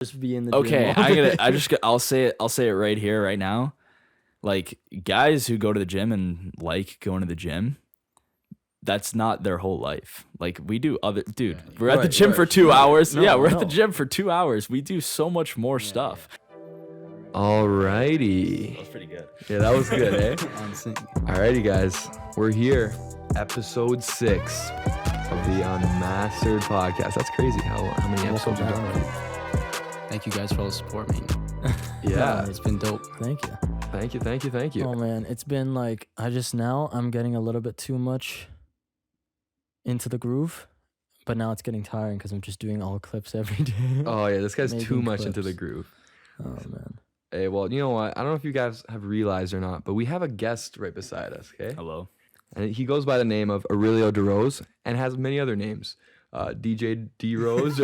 Just be in the Okay, gym. I'll say it right here, right now. Like, guys who go to the gym and like going to the gym, that's not their whole life. Like, we do we're at the gym for 2 hours. We're at the gym for 2 hours. We do so much more stuff. Alrighty. That was pretty good. Yeah, that was good, eh? Honestly. Alrighty, guys. We're here. Episode 6 of the Unmastered Podcast. That's crazy how many episodes we've done already. Thank you guys for all the support, man. Yeah. It's been dope. Thank you. Thank you. Oh man, it's been like I'm getting a little bit too much into the groove, but now it's getting tiring because I'm just doing all clips every day. Oh yeah, this guy's Making too much clips. into the groove. Oh man. Hey, well, you know what? I don't know if you guys have realized or not, but we have a guest right beside us, okay? Hello. And he goes by the name of Aurelio De Rose and has many other names. DJ Droze,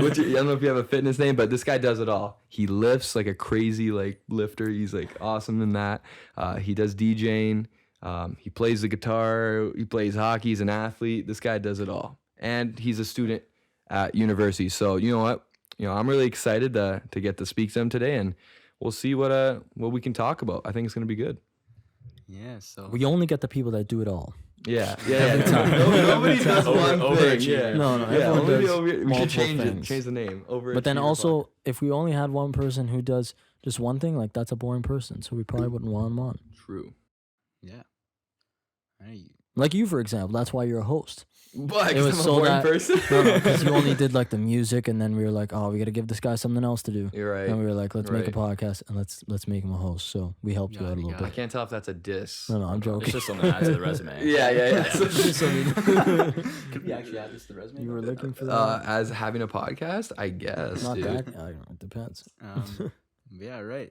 which I don't know if you have a fitness name, but this guy does it all. He lifts like a crazy lifter. He's like awesome in that. He does DJing. He plays the guitar. He plays hockey. He's an athlete. This guy does it all, and he's a student at university. So you know what? I'm really excited to get to speak to him today, and we'll see what we can talk about. I think it's gonna be good. Yeah, so We only get the people that do it all. Yeah. Nobody does one thing. Yeah. No, Yeah, everyone only does we should multiple change things. change the name. But then also, if we only had one person who does just one thing, like that's a boring person. So we probably wouldn't want him on. True. yeah. Hey, Like you, for example. That's why you're a host. But It was I'm a so boring that- person. No, because you only did like the music, and then we were like, oh, we got to give this guy something else to do. You're right. And we were like, let's make a Right. podcast and let's make him a host. So we helped you Yeah, out a you little got I bit. can't tell if that's a diss. No, I'm It's joking. just something to add to the resume. Yeah. Could we actually add this to the resume? You were looking for that. As having a podcast, I guess, Not dude. that. I don't know, it depends. yeah, right.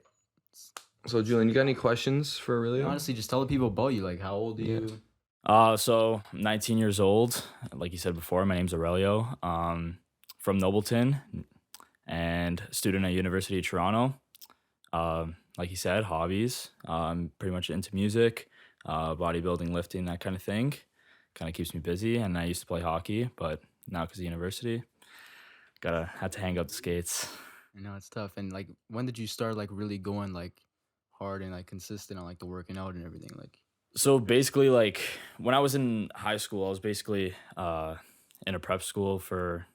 So, Julian, you got any questions for Aurelio? Honestly, just tell the people about you. Like, how old are you? So I'm 19 years old. Like you said before, my name's Aurelio. From Nobleton, and student at University of Toronto. Like you said, hobbies. Pretty much into music, bodybuilding, lifting, that kind of thing. Kind of keeps me busy. And I used to play hockey, but now because of university, had to hang up the skates. I know it's tough. And like, when did you start like really going like hard and like consistent on like the working out and everything? Like, So basically, like when I was in high school, I was basically in a prep school for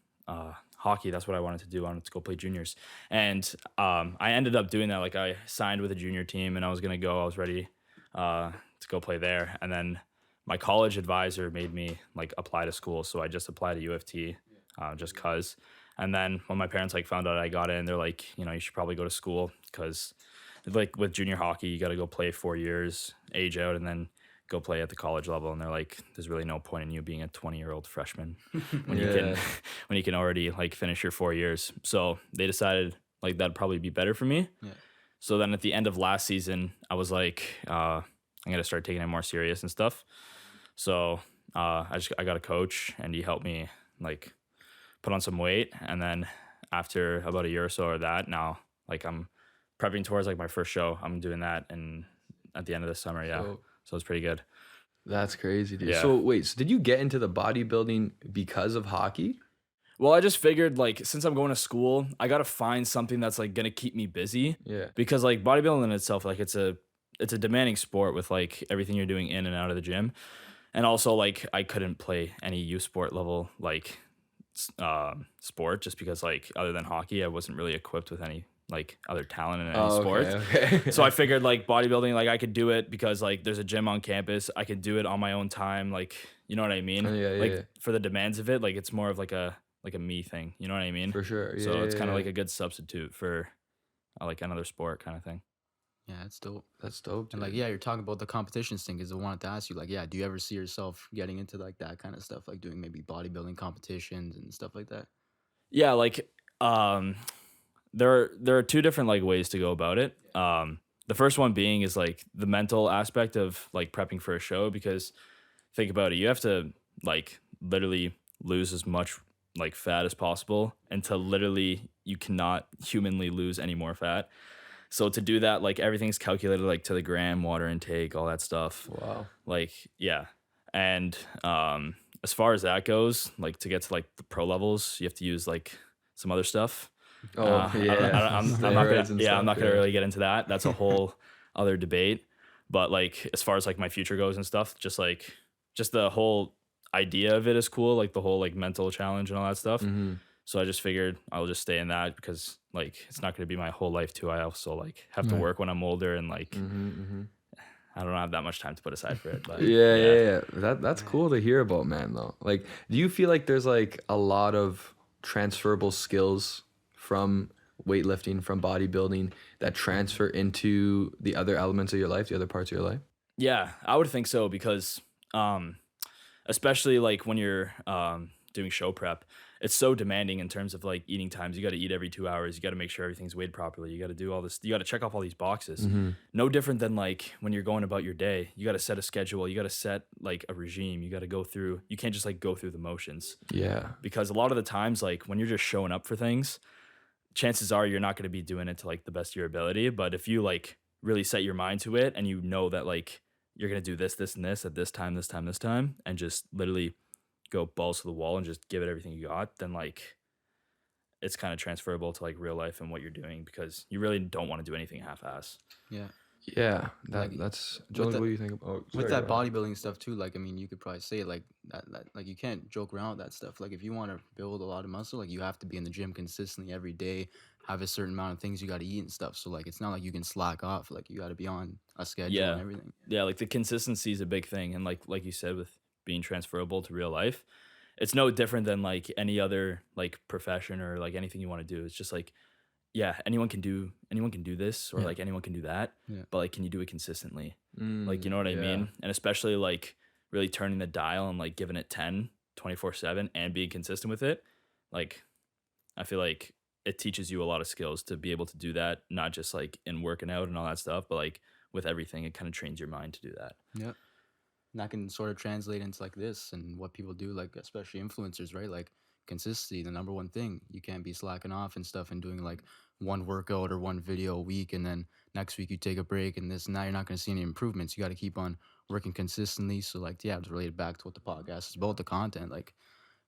hockey. That's what I wanted to do. I wanted to go play juniors, and I ended up doing that. Like I signed with a junior team, and I was gonna go. I was ready to go play there, and then my college advisor made me like apply to school. So I just applied to U of T, just cause. And then when my parents like found out I got in, they're like, you should probably go to school because. Like with junior hockey, you got to go play 4 years, age out, and then go play at the college level. And they're like, there's really no point in you being a 20-year-old freshman when you can already like finish your 4 years. So they decided like that'd probably be better for me. Yeah. So then at the end of last season, I was like, I'm gonna start taking it more serious and stuff. So I got a coach, and he helped me like put on some weight. And then after about a year or so of that, now like I'm prepping towards like my first show. I'm doing that and at the end of the summer, yeah. So it's pretty good. That's crazy, dude. Yeah. So, wait, did you get into the bodybuilding because of hockey? Well, I just figured like since I'm going to school, I gotta find something that's like gonna keep me busy. Yeah. Because like bodybuilding in itself, like it's a demanding sport with like everything you're doing in and out of the gym. And also like I couldn't play any youth sport level like sport just because like other than hockey, I wasn't really equipped with any like other talent in any sport. Okay. So I figured like bodybuilding, like I could do it because like there's a gym on campus. I could do it on my own time. Like, you know what I mean? Yeah. For the demands of it, like it's more of like a me thing. You know what I mean? For sure. Yeah, So it's kind of like a good substitute for like another sport kind of thing. yeah, it's dope. That's dope, dude. And like, yeah, you're talking about the competitions thing, because I wanted to ask you, like, yeah, do you ever see yourself getting into like that kind of stuff, like doing maybe bodybuilding competitions and stuff like that? Yeah, like there are two different like ways to go about it. The first one being is like the mental aspect of like prepping for a show, because think about it, you have to like literally lose as much like fat as possible until literally you cannot humanly lose any more fat. So to do that, like everything's calculated like to the gram, water intake, all that stuff. Wow. Like, yeah. And as far as that goes, like to get to like the pro levels, you have to use like some other stuff. Oh, I'm not Steroids and I'm not stuff, gonna really get into that. That's a whole other debate. But like as far as like my future goes and stuff, just the whole idea of it is cool, like the whole like mental challenge and all that stuff. Mm-hmm. So I just figured I'll just stay in that because like it's not gonna be my whole life too. I also like have to Right. work when I'm older and like Mm-hmm. I don't have that much time to put aside for it. But Yeah. That's cool to hear about, man, though. Like, do you feel like there's like a lot of transferable skills from weightlifting, from bodybuilding that transfer into the other elements of your life, the other parts of your life? Yeah, I would think so because especially like when you're doing show prep, it's so demanding in terms of like eating times. You got to eat every 2 hours. You got to make sure everything's weighed properly. You got to do all this. You got to check off all these boxes. Mm-hmm. No different than like when you're going about your day. You got to set a schedule. You got to set like a regime. You got to go through. You can't just like go through the motions Yeah. because a lot of the times like when you're just showing up for things, chances are you're not going to be doing it to like the best of your ability. But if you like really set your mind to it and you know that like you're going to do this, this, and this at this time, and just literally go balls to the wall and just give it everything you got, then like it's kind of transferable to like real life and what you're doing because you really don't want to do anything half-ass. Yeah. Yeah. Like, That's Johnny, what do you think about? Oh, With sorry, that go on. bodybuilding stuff too, like I mean, you could probably say like that like you can't joke around with that stuff. Like if you want to build a lot of muscle, like you have to be in the gym consistently every day, have a certain amount of things you got to eat and stuff. So like it's not like you can slack off. Like you got to be on a schedule Yeah. and everything. Yeah, like the consistency is a big thing. And like you said, with being transferable to real life, it's no different than like any other like profession or like anything you want to do. It's just like, yeah, anyone can do this or Yeah. like anyone can do that. Yeah. But like, can you do it consistently? Mm, Like, you know what I yeah. mean? And especially like really turning the dial and like giving it 10, 24/7 and being consistent with it. Like, I feel like it teaches you a lot of skills to be able to do that, not just like in working out and all that stuff, but like with everything, it kind of trains your mind to do that. Yep. And that can sort of translate into like this and what people do, like especially influencers, right? Like consistency, the number one thing. You can't be slacking off and stuff and doing like one workout or one video a week and then next week you take a break and this and that. You're not going to see any improvements. You got to keep on working consistently. So like, yeah, to relate it back to what the podcast is about, the content, like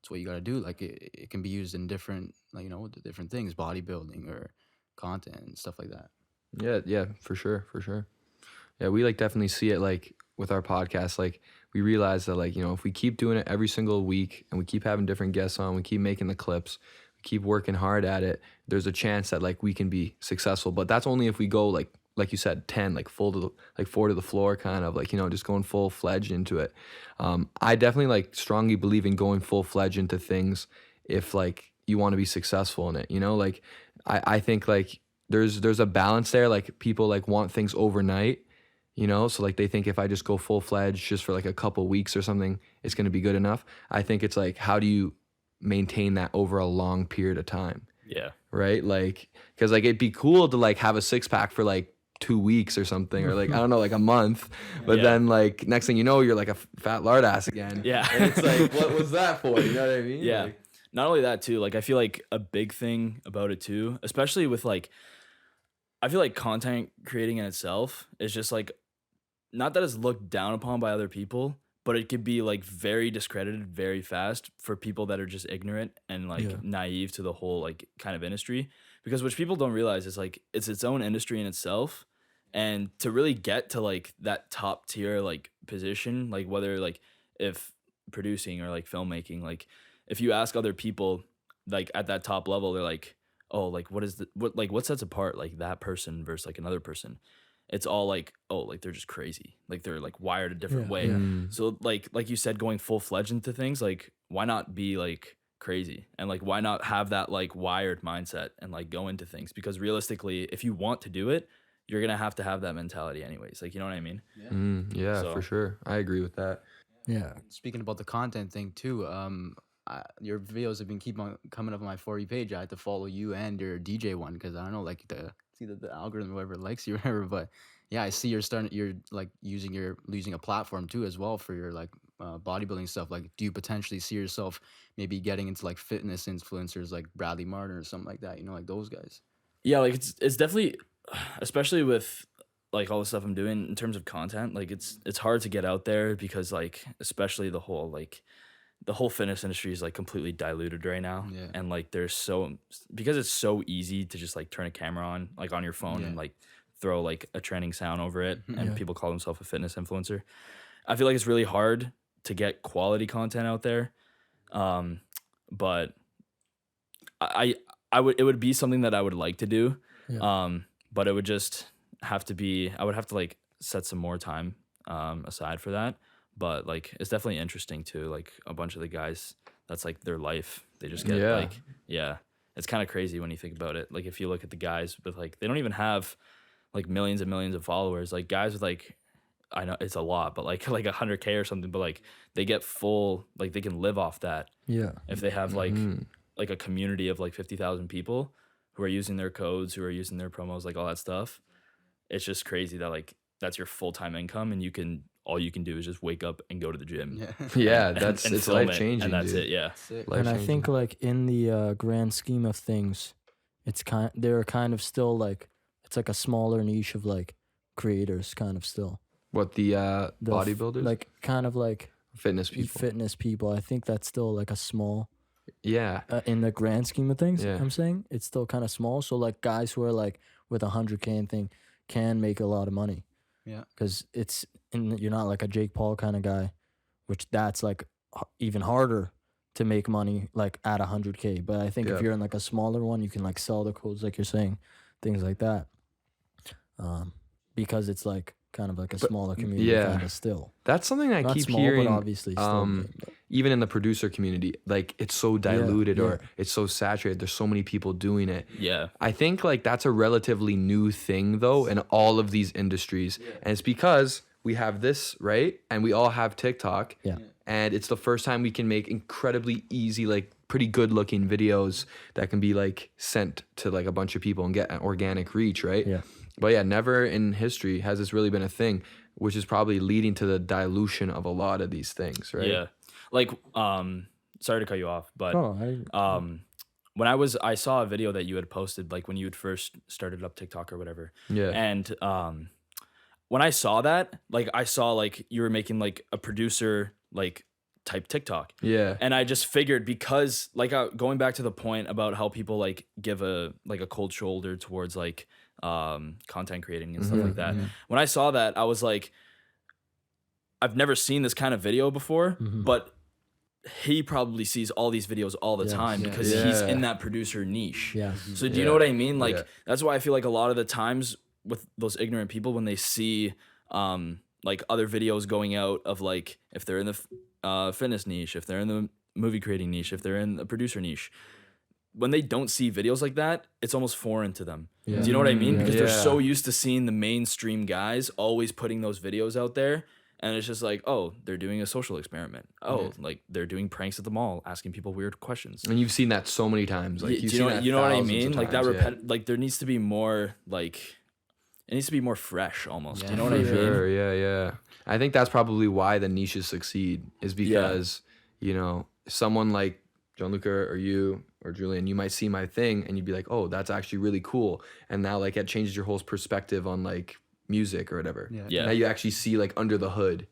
it's what you got to do. Like it can be used in different, like, you know, different things, bodybuilding or content and stuff like that. Yeah, for sure. Yeah, we like definitely see it like with our podcast. Like we realize that like, you know, if we keep doing it every single week and we keep having different guests on, we keep making the clips, we keep working hard at it, there's a chance that like we can be successful. But that's only if we go like you said, 10, like full to the, like 4 to the floor, kind of like, you know, just going full fledged into it. I definitely like strongly believe in going full fledged into things if like you want to be successful in it, you know, like I think like there's a balance there. Like people like want things overnight, you know, so like they think if I just go full fledged just for like a couple weeks or something, it's going to be good enough. I think it's like, how do you maintain that over a long period of time? Yeah. Right. Like, cause like it'd be cool to like have a 6-pack for like 2 weeks or something, or like, I don't know, like a month, but Yeah. then like next thing you know, you're like a fat lard ass again. Yeah. And it's like, what was that for? You know what I mean? Yeah. Like, Not only that too, like I feel like a big thing about it too, especially with like, I feel like content creating in itself is just like, not that it's looked down upon by other people, but it could be like very discredited very fast for people that are just ignorant and like Yeah. naive to the whole like kind of industry. Because what people don't realize is like it's its own industry in itself. And to really get to like that top tier like position, like whether like if producing or like filmmaking, like if you ask other people like at that top level, they're like, oh, like what sets apart like that person versus like another person? It's all like, oh, like they're just crazy. Like they're like wired a different Yeah, way. yeah. mm, So like you said, going full fledged into things, like why not be like crazy? And like why not have that like wired mindset and like go into things? Because realistically, if you want to do it, you're gonna have to have that mentality anyways. Like, you know what I mean? yeah, So- for sure. I agree with that. Yeah. Speaking about the content thing too, your videos have been keep on coming up on my For You page. I had to follow you and your DJ one because I don't know, like it's either the algorithm or whatever likes you or whatever. But yeah, I see you're like using a platform too as well for your like bodybuilding stuff. Like, do you potentially see yourself maybe getting into like fitness influencers like Bradley Martin or something like that? You know, like those guys. Yeah, like it's definitely, especially with like all the stuff I'm doing in terms of content, like it's hard to get out there because like especially the whole like the whole fitness industry is like completely diluted right now. Yeah. And like because it's so easy to just like turn a camera on like on your phone and like throw like a training sound over it and people call themselves a fitness influencer. I feel like it's really hard to get quality content out there. But it would be something that I would like to do. Yeah. But it would just have to be, I would have to like set some more time aside for that. But like it's definitely interesting too. Like a bunch of the guys, that's like their life. They just get it's kind of crazy when you think about it. Like if you look at the guys with like, they don't even have like millions and millions of followers. Like guys with like, I know it's a lot, but like 100K or something, but like they get full, like they can live off that. Yeah. If they have like a community of like 50,000 people who are using their codes, who are using their promos, like all that stuff. It's just crazy that like that's your full-time income and all you can do is just wake up and go to the gym. Yeah, it's life-changing, and that's dude. it, yeah. And I think like in the grand scheme of things, they're kind of still like, it's like a smaller niche of like creators kind of still. What, the bodybuilders? Like kind of like fitness people. I think that's still like a small. Yeah. In the grand scheme of things, I'm saying it's still kind of small. So like guys who are like with 100K and thing can make a lot of money. Yeah. Because you're not like a Jake Paul kind of guy, which that's like even harder to make money like at 100K. But I think if you're in like a smaller one, you can like sell the codes like you're saying, things like that. Because it's like kind of like a smaller community kind of still. That's something I Not keep small, hearing. but obviously still even in the producer community, like it's so diluted or it's so saturated. There's so many people doing it. Yeah. I think like that's a relatively new thing though in all of these industries. Yeah. And it's because we have this, right? And we all have TikTok. Yeah. And it's the first time we can make incredibly easy, like pretty good looking videos that can be like sent to like a bunch of people and get an organic reach, right? Yeah. But yeah, never in history has this really been a thing, which is probably leading to the dilution of a lot of these things, right? Yeah. Like, sorry to cut you off, but when I saw a video that you had posted, like when you had first started up TikTok or whatever. Yeah. And when I saw that, like I saw like you were making like a producer like type TikTok. Yeah. And I just figured because like going back to the point about how people like give a cold shoulder towards like content creating and stuff like that. When I saw that, I was like, I've never seen this kind of video before, but he probably sees all these videos all the time because he's in that producer niche. Yeah. So do you know what I mean? Like that's why I feel like a lot of the times with those ignorant people, when they see like other videos going out of like if they're in the fitness niche, if they're in the movie creating niche, if they're in the producer niche, when they don't see videos like that, it's almost foreign to them. Yeah. Do you know what I mean? Because they're so used to seeing the mainstream guys always putting those videos out there. And it's just like, oh, they're doing a social experiment. Oh, like they're doing pranks at the mall, asking people weird questions. And you've seen that so many times. Like you know what I mean? Like that like there needs to be more like it needs to be more fresh almost. Yeah. You know what I mean? Sure, yeah. I think that's probably why the niches succeed is because, you know, someone like Gianluca or you or Julian, you might see my thing and you'd be like, oh, that's actually really cool. And now like it changes your whole perspective on like music or whatever. Yeah. Now you actually see like under the hood,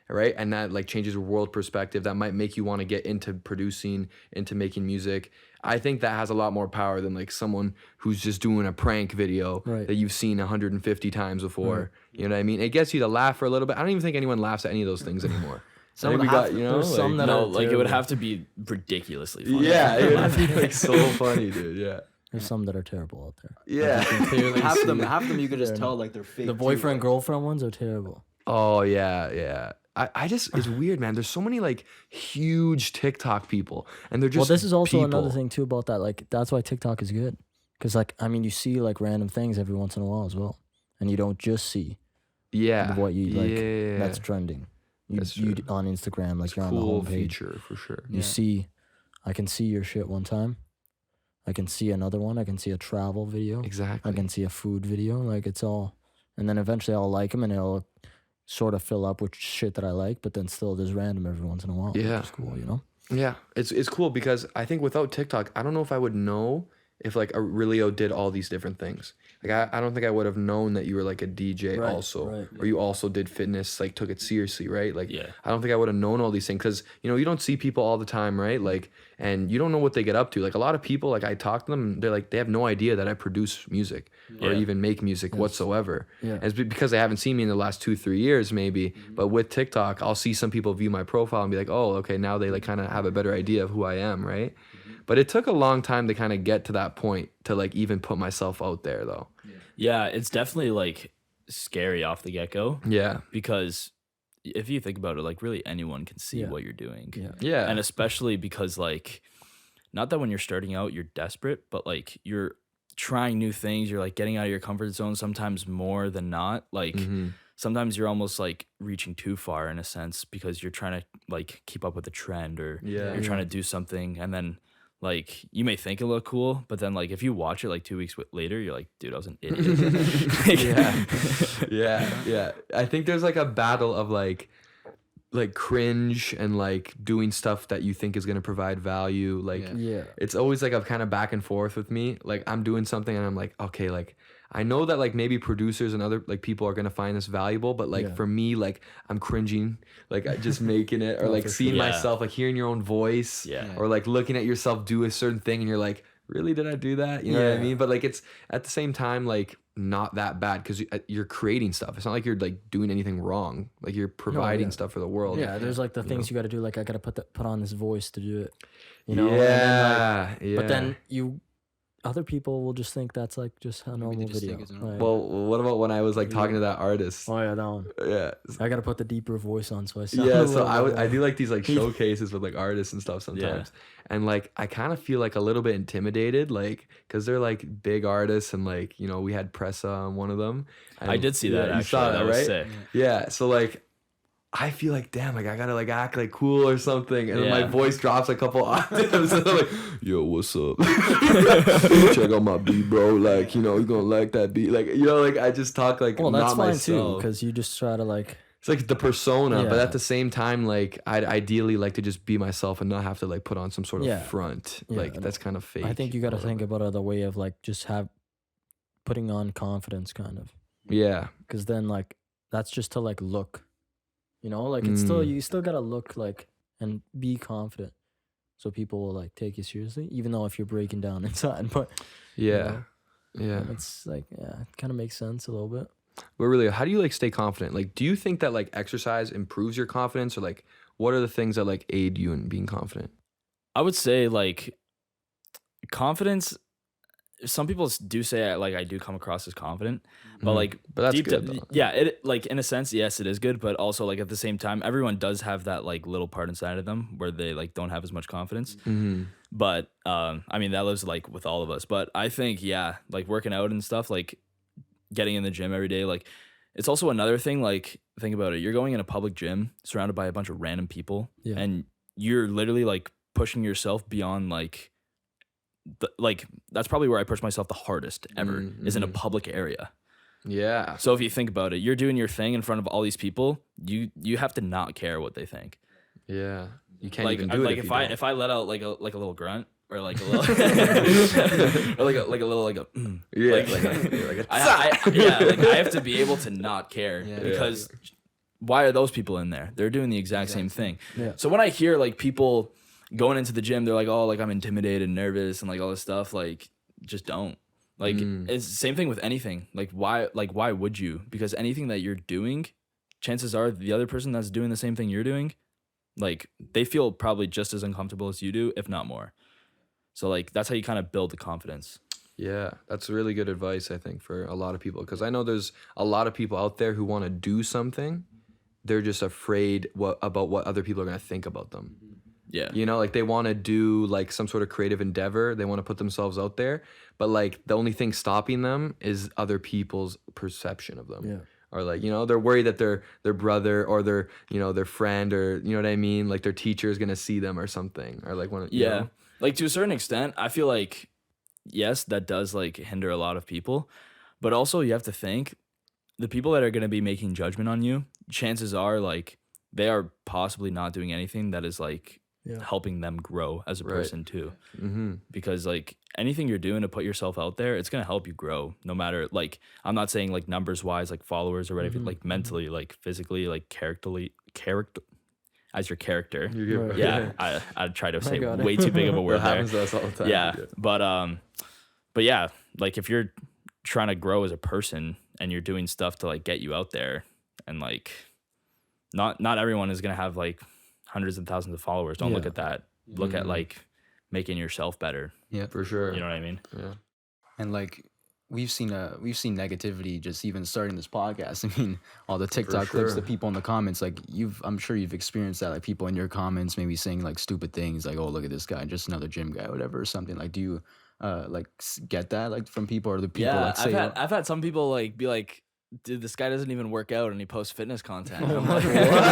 right? And that like changes your world perspective. That might make you want to get into producing, into making music. I think that has a lot more power than like someone who's just doing a prank video that you've seen 150 times before. Right. You know what I mean? It gets you to laugh for a little bit. I don't even think anyone laughs at any of those things anymore. Some we got, you know, some that it would have to be ridiculously funny. Yeah, it would have to be like so funny, dude. Yeah. There's some that are terrible out there. Yeah. half them you could just tell like they're fake. The boyfriend girlfriend ones are terrible. Oh yeah. I just it's weird, man. There's so many like huge TikTok people, and they're just well. This is also another thing too about that. Like that's why TikTok is good, because like I mean you see like random things every once in a while as well, and you don't just see what you like that's trending. You on Instagram, like it's you're on the homepage. Feature for sure. You see, I can see your shit one time. I can see another one. I can see a travel video. Exactly. I can see a food video. Like it's all, and then eventually I'll like them and it'll sort of fill up with shit that I like. But then still, there's random every once in a while. Yeah, it's cool, you know. Yeah, it's cool because I think without TikTok, I don't know if I would know if like Aurelio did all these different things. Like I don't think I would have known that you were like a DJ also, or you also did fitness, like took it seriously, right? Like I don't think I would have known all these things because you don't see people all the time, right? Like, and you don't know what they get up to. Like a lot of people, like I talk to them, and they're like they have no idea that I produce music or even make music whatsoever. And it's because they haven't seen me in the last 2-3 years maybe. But with TikTok, I'll see some people view my profile and be like, oh, okay, now they like kind of have a better idea of who I am, right? But it took a long time to kind of get to that point to like even put myself out there though. Yeah, it's definitely like scary off the get-go. Yeah. Because if you think about it, like really anyone can see what you're doing. Yeah. And especially because like, not that when you're starting out, you're desperate, but like you're trying new things. You're like getting out of your comfort zone sometimes more than not. Like sometimes you're almost like reaching too far in a sense because you're trying to like keep up with the trend or you're trying to do something and then like you may think it look cool, but then like if you watch it like 2 weeks later, you're like, dude, I was an idiot. Yeah. I think there's like a battle of like cringe and like doing stuff that you think is going to provide value. Like it's always like a kind of back and forth with me. Like I'm doing something and I'm like, okay, like I know that like maybe producers and other like people are going to find this valuable, but like for me, like I'm cringing, like I just making it or like seeing myself, like hearing your own voice or like looking at yourself do a certain thing and you're like, really, did I do that? You know what I mean? But like it's at the same time, like not that bad because you're creating stuff. It's not like you're like doing anything wrong. Like you're providing stuff for the world. Yeah, there's like the things you got to do. Like I got to put on this voice to do it. You know? But then other people will just think that's like just a normal video. Well, what about when I was like talking to that artist? Oh yeah, that one. Yeah, I gotta put the deeper voice on, so I sound so I do like these like showcases with like artists and stuff sometimes, and like I kind of feel like a little bit intimidated, like because they're like big artists and like we had Pressa on one of them. And, I did see that. You saw that, right? Was sick. Yeah, so like. I feel like, damn, like I gotta like act like cool or something, and then my voice drops a couple octaves, and I'm like, yo, what's up? Check out my beat, bro. Like, you're gonna like that beat, like, like I just talk like well, that's not fine myself. too, because you just try to like. It's like the persona, but at the same time, like I'd ideally like to just be myself and not have to like put on some sort of front. Like that's kind of fake. I think you got to think about it the way of like just putting on confidence, kind of. Yeah. Because then like that's just to like look. Like it's still you still gotta look like and be confident, so people will like take you seriously, even though if you're breaking down inside. But it's like it kind of makes sense a little bit. But really, how do you like stay confident? Like, do you think that like exercise improves your confidence, or like what are the things that like aid you in being confident? I would say like confidence. Some people do say like I do come across as confident, but like but that's good though. It like in a sense, yes, it is good, but also like at the same time, everyone does have that like little part inside of them where they like don't have as much confidence. But I mean that lives like with all of us. But I think like working out and stuff, like getting in the gym every day, like it's also another thing. Like think about it, you're going in a public gym surrounded by a bunch of random people, and you're literally like pushing yourself beyond like. That's probably where I push myself the hardest ever is in a public area. Yeah. So if you think about it, you're doing your thing in front of all these people. You have to not care what they think. Yeah. You can't like, even do like it. If I let out like a little grunt or like a little or like a little I have to be able to not care because why are those people in there? They're doing the exact same thing. Yeah. So when I hear like people going into the gym, they're like, oh, like I'm intimidated and nervous and like all this stuff, like just don't. Like it's the same thing with anything. Like why would you? Because anything that you're doing, chances are the other person that's doing the same thing you're doing, like they feel probably just as uncomfortable as you do, if not more. So like that's how you kind of build the confidence. Yeah, that's really good advice, I think, for a lot of people. Because I know there's a lot of people out there who want to do something. They're just afraid about what other people are going to think about them. Yeah. Like they want to do like some sort of creative endeavor. They want to put themselves out there. But like the only thing stopping them is other people's perception of them. Yeah. Or like, they're worried that their brother or their, their friend or, you know what I mean? Like their teacher is going to see them or something. Or like, like to a certain extent, I feel like, yes, that does like hinder a lot of people. But also you have to think the people that are going to be making judgment on you, chances are like they are possibly not doing anything that is like helping them grow as a person too. Mm-hmm. Because like anything you're doing to put yourself out there, it's gonna help you grow. No matter like, I'm not saying like numbers wise, like followers or whatever, like mentally, like physically, like character as your character. I try to say way too big of a word. That happens to us all the time. Yeah, but yeah, like if you're trying to grow as a person and you're doing stuff to like get you out there, and like not everyone is gonna have like hundreds of thousands of followers. Don't look at that. Look at like making yourself better. Yeah, for sure. You know what I mean? Yeah. And like we've seen negativity just even starting this podcast. I mean, all the TikTok clips, the people in the comments, like I'm sure you've experienced that, like people in your comments maybe saying like stupid things like, oh, look at this guy, just another gym guy, or whatever, or something. Like, do you like get that like from people, or the people like say, I've had some people like be like, dude, this guy doesn't even work out and he posts fitness content. I'm like, what?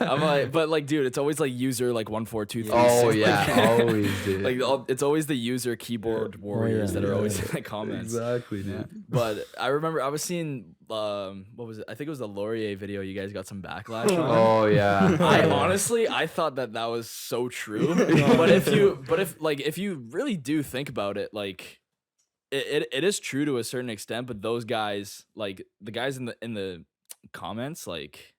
I'm like, but like, dude, it's always like user like 1423. Oh yeah, always, dude. Like it's always the user keyboard warriors that are always in the comments. Exactly, dude. But I remember I was seeing what was it? I think it was the Laurier video. You guys got some backlash on. Oh yeah. I honestly thought that was so true. But if you really do think about it, like. It is true to a certain extent, but those guys, like the guys in the comments, like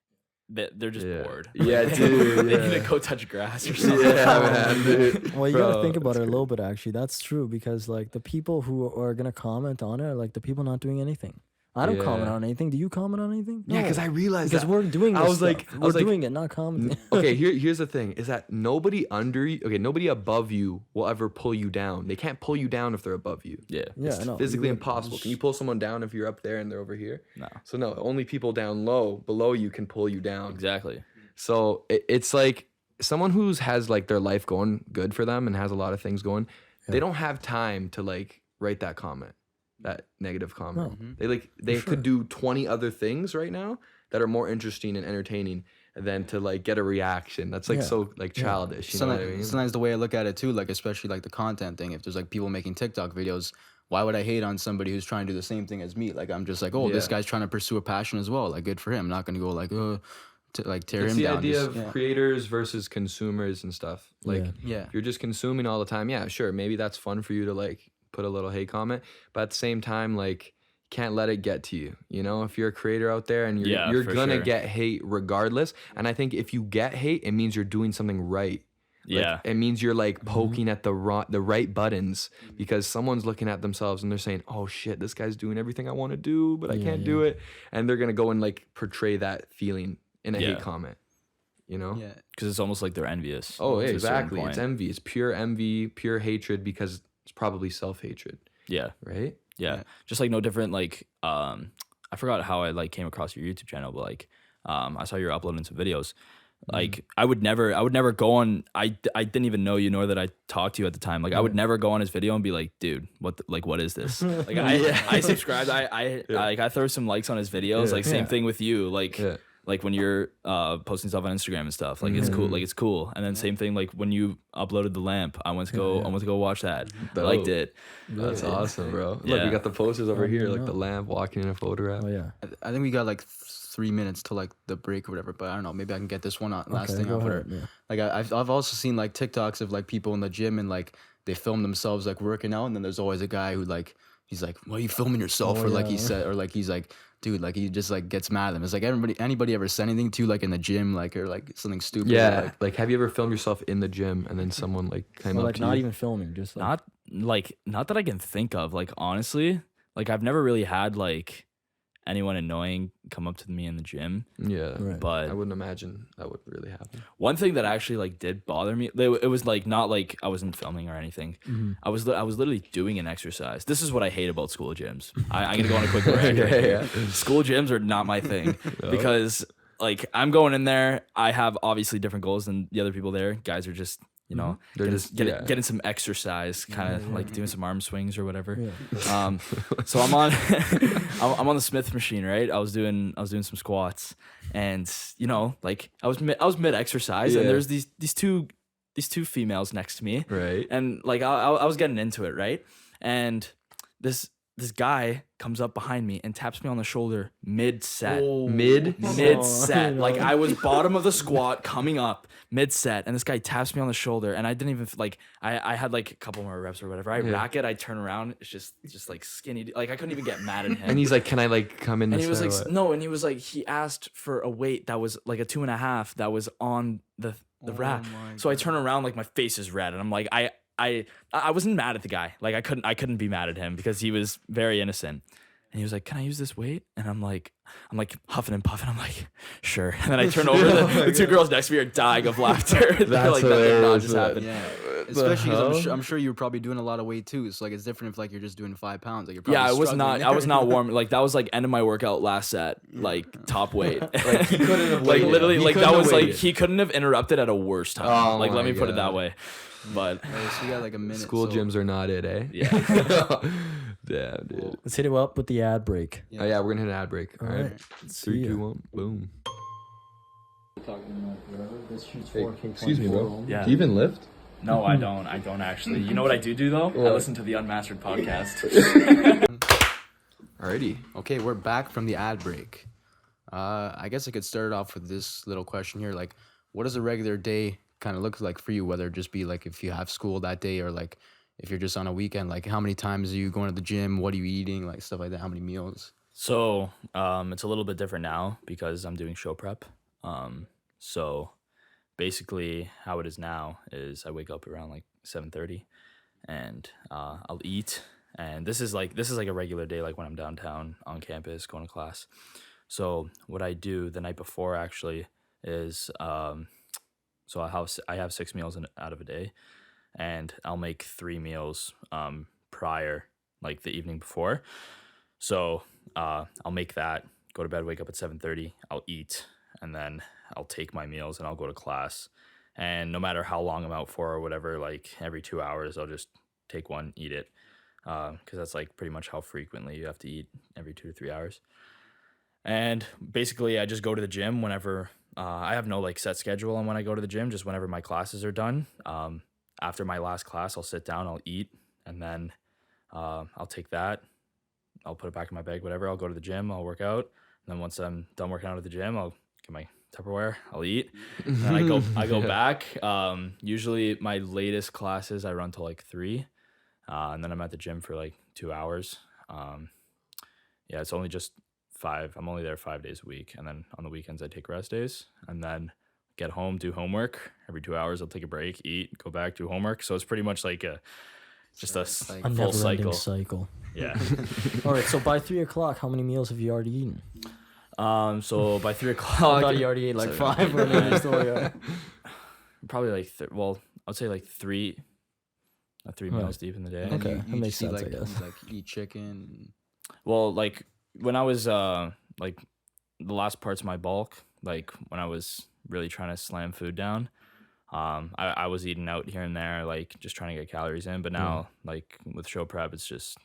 they're just bored. Yeah, dude. They need to go touch grass or something. Yeah, man, dude. Well, you gotta think about it a little bit. Actually, that's true, because like the people who are gonna comment on it are like the people not doing anything. I don't comment on anything. Do you comment on anything? Yeah, because I realized because we're doing. I was like, we're doing it, not commenting. Okay, here's the thing: is that nobody nobody above you will ever pull you down. They can't pull you down if they're above you. Yeah, it's physically impossible. Can you pull someone down if you're up there and they're over here? No. So no, only people down below you can pull you down. Exactly. So it's like someone who's has like their life going good for them and has a lot of things going. They don't have time to like write that comment. That negative comment. No. They could do 20 other things right now that are more interesting and entertaining than to like get a reaction. That's like so like childish. You know what I mean? Sometimes the way I look at it too, like especially like the content thing. If there's like people making TikTok videos, why would I hate on somebody who's trying to do the same thing as me? Like I'm just like, oh, this guy's trying to pursue a passion as well. Like good for him. I'm not gonna go like to like tear him down. It's the idea of creators versus consumers and stuff. Like if you're just consuming all the time, yeah, sure, maybe that's fun for you to like put a little hate comment, but at the same time, like, can't let it get to you. You know, if you're a creator out there and you're gonna get hate regardless. And I think if you get hate, it means you're doing something right. Like, it means you're like poking at the right buttons, because someone's looking at themselves and they're saying, oh shit, this guy's doing everything I want to do, but I can't do it. And they're gonna go and like portray that feeling in a hate comment. You know? Yeah. Because it's almost like they're envious. Oh, exactly. It's envy. It's pure envy, pure hatred, because it's probably self-hatred. Yeah. Right? Yeah. Just like no different, like, I forgot how I like came across your YouTube channel, but like, I saw you're uploading some videos. Like I would never go on, I didn't even know you, nor that I talked to you at the time. Like I would never go on his video and be like, dude, what is this? Like I subscribed, I throw some likes on his videos, like same thing with you. Like when you're posting stuff on Instagram and stuff, like it's cool. Like it's cool. And then same thing, like when you uploaded the lamp, I went to go watch that. I liked it. That's awesome, bro. Look, we got the posters over here, like the lamp walking in a photograph. Oh yeah. I think we got like 3 minutes to like the break or whatever, but I don't know. Maybe I can get this one on last thing out there. Like I've also seen like TikToks of like people in the gym and like they film themselves like working out, and then there's always a guy who like he's like, "Why are you filming yourself?" Or like he said, or like he's like, dude, like he just like gets mad at him. It's like anybody ever said anything to you like in the gym, like or like something stupid? Yeah, like have you ever filmed yourself in the gym and then someone like came up like to not you? even filming, just like not that I can think of. Like honestly, like I've never really had like anyone annoying come up to me in the gym. Yeah, but I wouldn't imagine that would really happen. One thing that actually like did bother me, it was like not like I wasn't filming or anything. I was literally doing an exercise. This is what I hate about school gyms. I'm gonna go on a quick rant. School gyms are not my thing because like I'm going in there. I have obviously different goals than the other people there. Guys are just they're getting some exercise, kind of like doing some arm swings or whatever. So I'm on I'm on the Smith machine, right? I was doing some squats, and like I was mid exercise, and there's these two females next to me, right? And like I was getting into it, right? And this this guy comes up behind me and taps me on the shoulder mid-set. Mid-set. Like I was bottom of the squat coming up mid-set, and this guy taps me on the shoulder, and I didn't even like. I had like a couple more reps or whatever. I rack it. I turn around. It's just like skinny. Like I couldn't even get mad at him. And he's like, "Can I like come in?" And he was like, "No." And he was like, he asked for a weight that was like a 2.5 that was on the rack. So I turn around, like my face is red, and I'm like, I wasn't mad at the guy. Like I couldn't be mad at him because he was very innocent. And he was like, "Can I use this weight?" And I'm like huffing and puffing. I'm like, "Sure." And then I turn over. The two girls next to me are dying of laughter. They're like, "That did not just happen." Yeah, especially because I'm sure you were probably doing a lot of weight too. So like it's different if like you're just doing 5 pounds. Like you're probably I was not warm. Like that was like end of my workout last set. Like top weight. Like he couldn't have like literally he like couldn't that have was like waited. he couldn't have interrupted at a worse time. Oh like let my me put it that God. way. But so you got like a minute. School gyms are not it, eh? yeah. Damn, dude. Let's hit it up with the ad break. Oh yeah, we're gonna hit an ad break. All right. See 3, ya. 2, 1, boom. Excuse Excuse me, bro. Yeah. Do you even lift? No, I don't. I don't actually. You know what I do though? I listen to the Unmastered Podcast. Alrighty. Okay, we're back from the ad break. I guess I could start it off with this little question here. Like, what does a regular day kind of look like for you? Whether it just be like if you have school that day or like if you're just on a weekend. Like, how many times are you going to the gym? What are you eating? Like stuff like that. How many meals? So it's a little bit different now because I'm doing show prep. So basically how it is now is I wake up around like 7:30 and I'll eat. And this is like a regular day, like when I'm downtown on campus going to class. So what I do the night before actually is so I have 6 meals out of a day, and I'll make 3 meals prior, like the evening before. So I'll make that, go to bed, wake up at 7:30, I'll eat, and then I'll take my meals and I'll go to class. And no matter how long I'm out for or whatever, like every 2 hours, I'll just take one, eat it. Because that's like pretty much how frequently you have to eat, every 2 to 3 hours. And basically I just go to the gym whenever, I have no like set schedule on when I go to the gym, just whenever my classes are done. After my last class, I'll sit down, I'll eat, and then I'll take that, I'll put it back in my bag, whatever. I'll go to the gym, I'll work out. And then once I'm done working out at the gym, I'll get my Tupperware, I'll eat. And then I go back. Usually my latest classes, I run till like 3. And then I'm at the gym for like 2 hours. Yeah, it's only just 5. I'm only there 5 days a week. And then on the weekends, I take rest days. And then get home, do homework. Every 2 hours, I'll take a break, eat, go back, do homework. So it's pretty much like just a full cycle. Yeah. All right, so by 3 o'clock, how many meals have you already eaten? So by 3 I o'clock, thought you already ate like 5. Or maybe still, probably like, I'd say like 3 meals deep in the day. Okay, that makes just sense, I guess. Like eat chicken. Well, like when I was like the last parts of my bulk, like when I was really trying to slam food down, I was eating out here and there, like just trying to get calories in. But now, like with show prep, it's just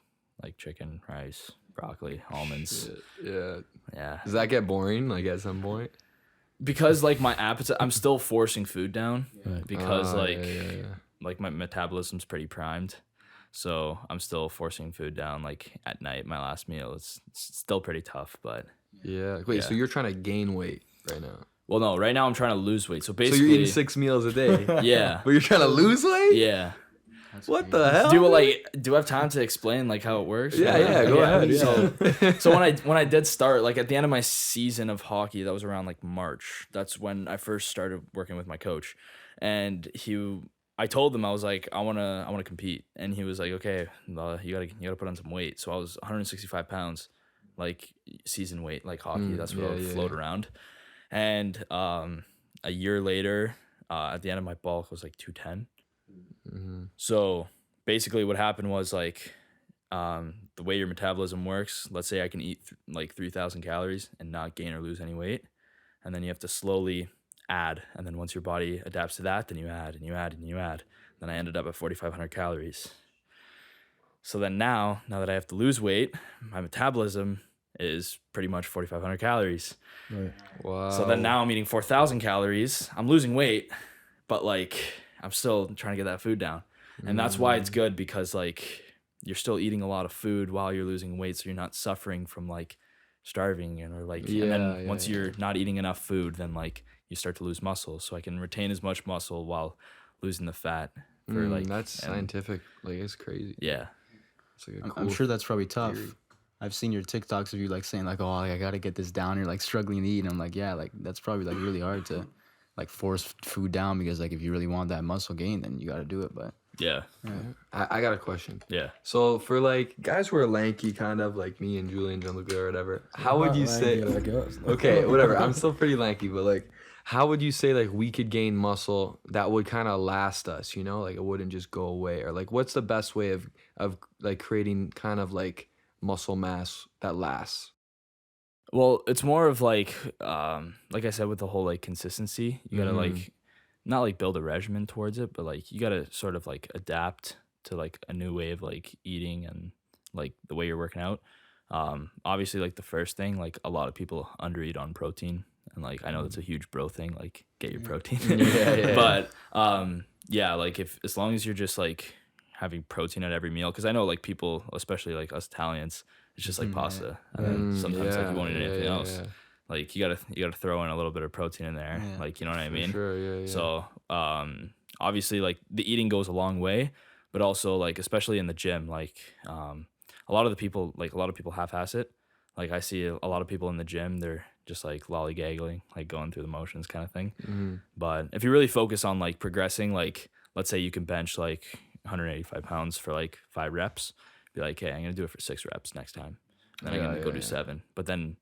like chicken, rice, broccoli, almonds. Yeah. Yeah. Does that get boring, like at some point? Because like my appetite, I'm still forcing food down because Yeah. like my metabolism's pretty primed. So I'm still forcing food down like at night, my last meal. It's still pretty tough, but Yeah. Wait, so you're trying to gain weight right now? well, no, right now I'm trying to lose weight. So basically, So you're eating 6 meals a day? yeah, But you're trying to lose weight? yeah. What the hell? Do I have time to explain like how it works? Yeah, go ahead. Yeah. So when I did start, like at the end of my season of hockey, that was around like March. That's when I first started working with my coach, and I told him, I was like, I wanna compete, and he was like, okay, you gotta put on some weight. So I was 165 pounds, like season weight, like hockey. That's what I would float around. And a year later, at the end of my bulk, was like 210. Mm-hmm. So basically, what happened was like, the way your metabolism works. Let's say I can eat like 3,000 calories and not gain or lose any weight, and then you have to slowly add, and then once your body adapts to that, then you add and you add and you add. Then I ended up at 4,500 calories. So then now that I have to lose weight, my metabolism is pretty much 4,500 calories. Right. Wow. So then now I'm eating 4,000 calories. I'm losing weight, but like I'm still trying to get that food down. And that's why it's good, because like you're still eating a lot of food while you're losing weight, so you're not suffering from like starving and then once you're not eating enough food, then like you start to lose muscle. So I can retain as much muscle while losing the fat. That's scientific. Like, it's crazy. Yeah. It's like I'm sure that's probably tough. Theory. I've seen your TikToks of you like saying like, oh, I gotta get this down. You're like struggling to eat, and I'm like, yeah, like that's probably like really hard to like force food down, because like if you really want that muscle gain, then you gotta do it. But yeah. I got a question. Yeah. So for like guys who are lanky, kind of like me and Julian, Gianluca or whatever, how would you say? Okay, whatever. I'm still pretty lanky, but like, how would you say like we could gain muscle that would kind of last us? You know, like it wouldn't just go away, or like what's the best way of like creating kind of like muscle mass that lasts? Well, it's more of like I said, with the whole like consistency, you gotta like not like build a regimen towards it, but like you gotta sort of like adapt to like a new way of like eating and like the way you're working out. Obviously, like the first thing, like a lot of people undereat on protein, and like I know that's a huge bro thing, like get your protein. But like if as long as you're just like having protein at every meal, because I know like people, especially like us Italians, it's just like pasta, and then sometimes like you won't eat anything else. Like you gotta throw in a little bit of protein in there, like, you know what I mean? Sure, So obviously like the eating goes a long way, but also like especially in the gym, like a lot of people half-ass it. Like I see a lot of people in the gym, they're just like lollygaggling, like going through the motions kind of thing. But if you really focus on like progressing, like let's say you can bench like 185 pounds for like 5 reps, be like, hey, I'm gonna do it for 6 reps next time, and then I'm gonna go do 7. But then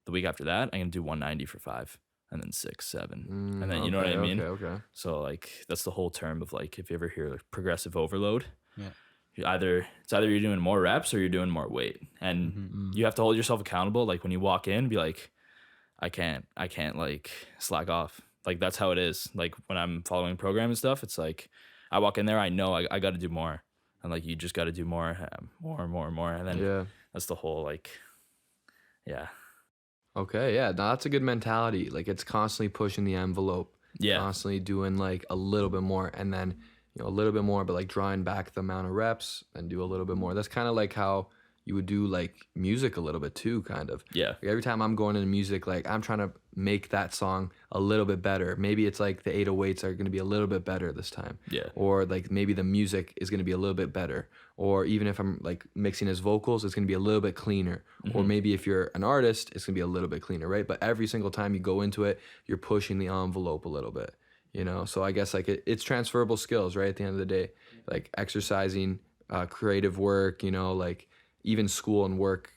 the week after that, I'm gonna do 190 for 5, and then 6, 7, and then you know what I mean? Okay. So like that's the whole term of like, if you ever hear like progressive overload, it's either you're doing more reps or you're doing more weight, and you have to hold yourself accountable. Like when you walk in, be like, I can't like slack off. Like that's how it is. Like when I'm following a program and stuff, it's like I walk in there, I know I got to do more, and like you just got to do more, and then that's the whole like, Okay, yeah, that's a good mentality. Like it's constantly pushing the envelope, constantly doing like a little bit more, and then a little bit more, but like drawing back the amount of reps and do a little bit more. That's kind of like how you would do like music a little bit too, kind of. Yeah. Like every time I'm going into music, like I'm trying to make that song a little bit better. Maybe it's like the 808s are going to be a little bit better this time. Yeah. Or like maybe the music is going to be a little bit better. Or even if I'm like mixing his vocals, it's going to be a little bit cleaner. Or maybe if you're an artist, it's going to be a little bit cleaner, right? But every single time you go into it, you're pushing the envelope a little bit, So I guess like it's transferable skills, right? At the end of the day, like exercising, creative work, like even school and work,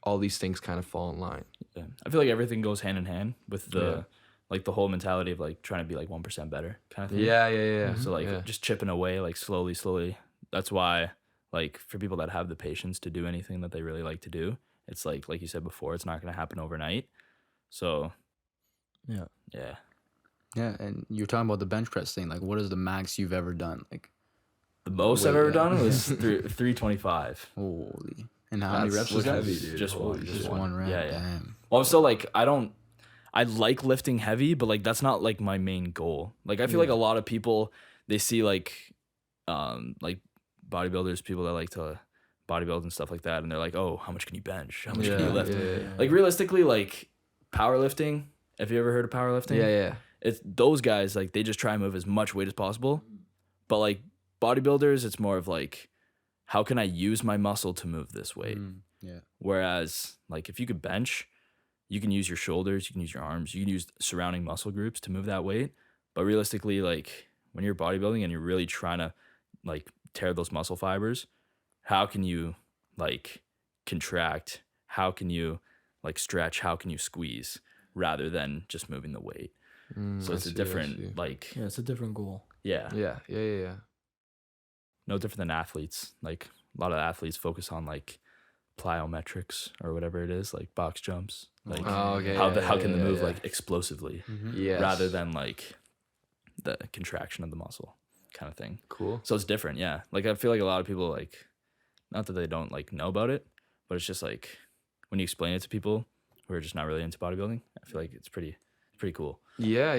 all these things kind of fall in line. Yeah. I feel like everything goes hand in hand with the like the whole mentality of like trying to be like 1% better kind of thing. Yeah. So like just chipping away like slowly. That's why like for people that have the patience to do anything that they really like to do, it's like you said before, it's not going to happen overnight. So yeah. Yeah, and you're talking about the bench press thing. Like, what is the max you've ever done? Like, the most I've ever done was 325. Holy! And how many reps was that? Heavy, dude. Just one rep. Yeah. Damn. Well, so like I like lifting heavy, but like that's not like my main goal. Like I feel like a lot of people, they see like bodybuilders, people that like to bodybuild and stuff like that, and they're like, oh, how much can you bench? How much can you lift? Like realistically, like powerlifting. Have you ever heard of powerlifting? Yeah. It's those guys, like they just try and move as much weight as possible. But like bodybuilders, it's more of like, how can I use my muscle to move this weight? Whereas like if you could bench, you can use your shoulders, you can use your arms, you can use surrounding muscle groups to move that weight. But realistically, like when you're bodybuilding and you're really trying to like tear those muscle fibers, how can you like contract? How can you like stretch? How can you squeeze rather than just moving the weight? So it's a different like it's a different goal. Yeah. No different than athletes. Like a lot of athletes focus on like plyometrics or whatever it is, like box jumps. Like how can they move like explosively rather than like the contraction of the muscle kind of thing. Cool. So it's different, yeah. Like I feel like a lot of people like, not that they don't like know about it, but it's just like when you explain it to people who are just not really into bodybuilding, I feel like it's pretty cool. Yeah,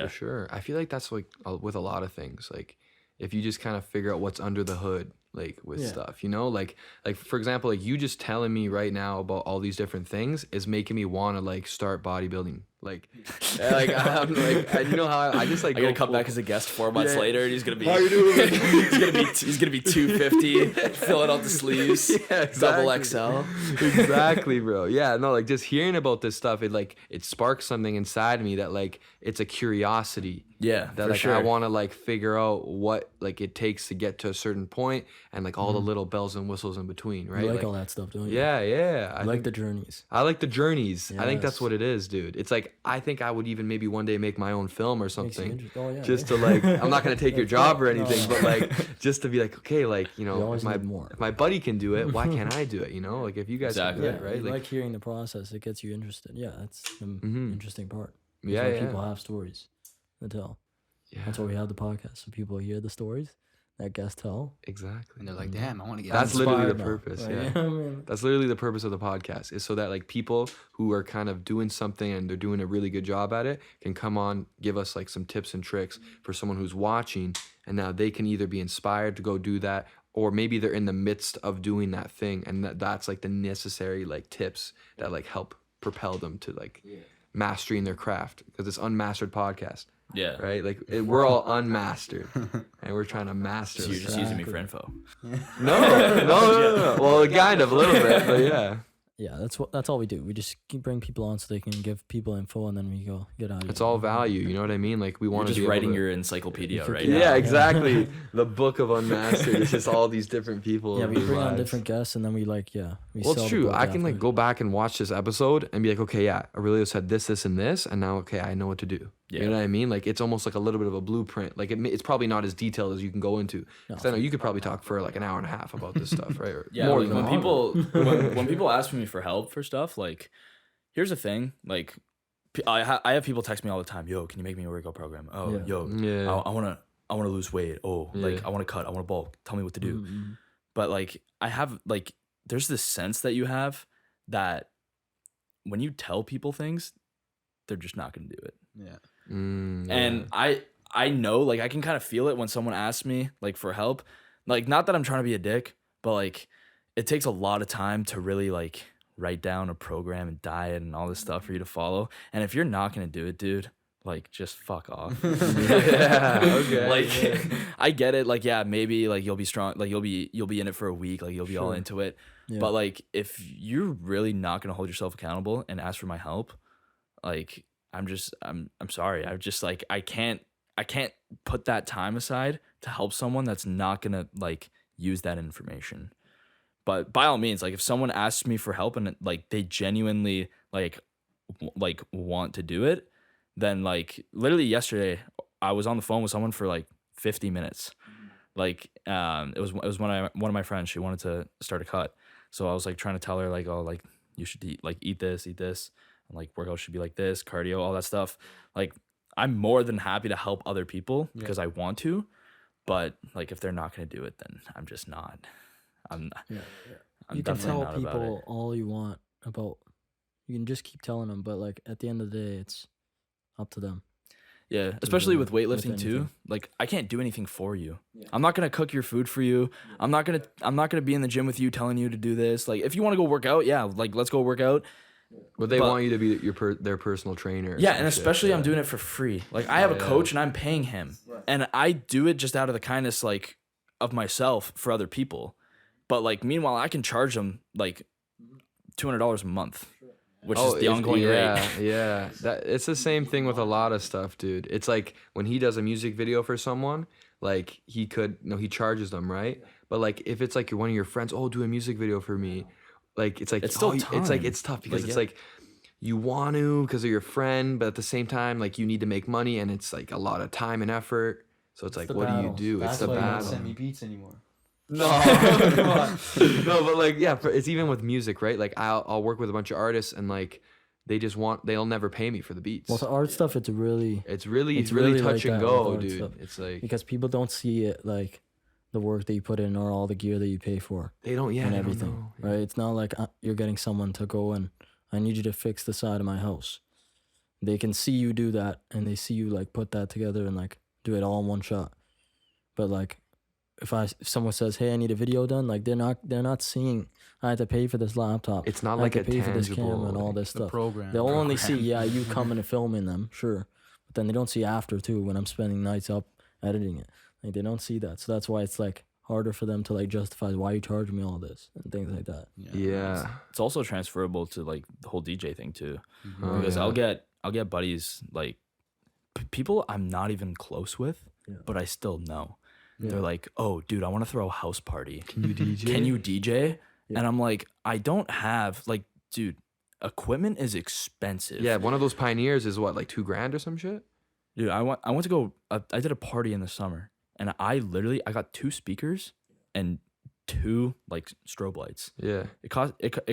for sure. I feel like that's like with a lot of things. Like if you just kind of figure out what's under the hood, like with stuff, you know, like for example, like you just telling me right now about all these different things is making me want to like start bodybuilding. Like I'm like, you know how I just like I gotta come back as a guest 4 months later, and he's gonna be how you doing? he's gonna be 250, filling out the sleeves, double XL. Exactly, bro. Yeah, no, like just hearing about this stuff, it sparks something inside of me that like it's a curiosity. Yeah, that like I want to like figure out what like it takes to get to a certain point, and like all the little bells and whistles in between, right? You like all that stuff, don't you? Yeah. I like the journeys. I like the journeys. Yes. I think that's what it is, dude. It's like I think I would even maybe one day make my own film or something, just to like. I'm not gonna take your job or anything, but like just to be like, okay, like you know, if my buddy can do it, why can't I do it? You know, like if you guys can do it, right? Like hearing the process, it gets you interested. Yeah, that's the interesting part. Yeah, people have stories to tell. Yeah. That's why we have the podcast, so people hear the stories that guests tell. Exactly. And they're like, damn, I want to get That's literally the purpose. Right? Yeah. I mean, that's literally the purpose of the podcast, is so that like people who are kind of doing something and they're doing a really good job at it can come on, give us like some tips and tricks for someone who's watching, and now they can either be inspired to go do that, or maybe they're in the midst of doing that thing, and that's like the necessary like tips that like help propel them to like mastering their craft, because it's Unmastered Podcast. Yeah. Right? Like we're all unmastered and we're trying to master. So you're just using me for info. No. Well, kind of a little bit, but yeah. Yeah, that's all we do. We just bring people on so they can give people info, and then we go get out of here. It's all value, you know what I mean? Like we want to just writing your encyclopedia right now. Yeah, exactly. The book of Unmastered. It's just all these different people. Yeah, we bring on different guests, and then we like well, it's true. I can like go back and watch this episode and be like, okay, yeah, Aurelio said this, and this, and now okay, I know what to do. Yeah. You know what I mean? Like it's almost like a little bit of a blueprint. Like it's probably not as detailed as you can go into. Because I know you could probably talk for like an hour and a half about this stuff, right? Or yeah. More Like than when people ask me for help for stuff, like here's the thing. Like I have people text me all the time. Yo, can you make me a workout program? Oh, I wanna lose weight. Oh, like I wanna cut. I wanna bulk. Tell me what to do. Mm-hmm. But like I have like there's this sense that you have that when you tell people things, they're just not gonna do it. Yeah. And I know, like I can kind of feel it when someone asks me like for help. Like not that I'm trying to be a dick, but like it takes a lot of time to really like write down a program and diet and all this stuff for you to follow. And if you're not gonna do it, dude, like just fuck off. Yeah, okay. Like I get it. Like yeah, maybe like you'll be strong. Like you'll be in it for a week. Like you'll be all into it. Yeah. But like if you're really not gonna hold yourself accountable and ask for my help, like I'm sorry. I just like I can't put that time aside to help someone that's not gonna like use that information. But by all means, like if someone asks me for help and like they genuinely like want to do it, then like literally yesterday I was on the phone with someone for like 50 minutes. Like it was one of my friends. She wanted to start a cut, so I was like trying to tell her like, oh, like you should eat this. And like workout should be like this, cardio, all that stuff. Like I'm more than happy to help other people because I want to, but like if they're not gonna do it, then I'm just not. I'm you can tell people all you want about. You can just keep telling them, but like at the end of the day, it's up to them. Yeah, especially with weightlifting too. Like I can't do anything for you. Yeah. I'm not gonna cook your food for you. Yeah. I'm not gonna be in the gym with you telling you to do this. Like if you want to go work out, yeah, like let's go work out. But they want you to be their personal trainer. Yeah, and especially I'm doing it for free. Like I have a coach and I'm paying him, and I do it just out of the kindness like of myself for other people. But like meanwhile, I can charge them like $200 a month, which is the ongoing rate. Yeah, it's the same thing with a lot of stuff, dude. It's like when he does a music video for someone, like he charges them, right? But like if it's like one of your friends, oh, do a music video for me. Like it's like it's still it's tough because like, it's like you want to because of your friend, but at the same time like you need to make money and it's like a lot of time and effort. So it's like what do you do? It's the battle. You don't send me beats anymore. No, come on. No, but like yeah, it's even with music, right? Like I'll work with a bunch of artists and like they'll never pay me for the beats. Well, the art stuff, it's really touch and go, dude. Stuff. It's like because people don't see it like the work that you put in or all the gear that you pay for. They don't, and everything, don't know. Right? It's not like you're getting someone to go and I need you to fix the side of my house. They can see you do that and they see you like put that together and like do it all in one shot. But like if someone says, hey, I need a video done, like they're not seeing I have to pay for this laptop. It's not I like have to a pay for this tangible, camera and all like, this The stuff. program. They'll only see you coming and filming them, sure, but then they don't see after too when I'm spending nights up editing it. Like they don't see that, so that's why it's like harder for them to like justify why you charge me all this and things like that. Yeah. It's also transferable to like the whole DJ thing too, Oh, because yeah. I'll get buddies like people I'm not even close with, Yeah. but I still know. Yeah. They're like, oh, dude, I want to throw a house party. Can you DJ? Can you DJ? Yeah. And I'm like, I don't have like, dude, equipment is expensive. Yeah, one of those Pioneers is what, like $2,000 or some shit? Dude, I went to go. I did a party in the summer, and I got 2 speakers and 2 like strobe lights. Yeah. It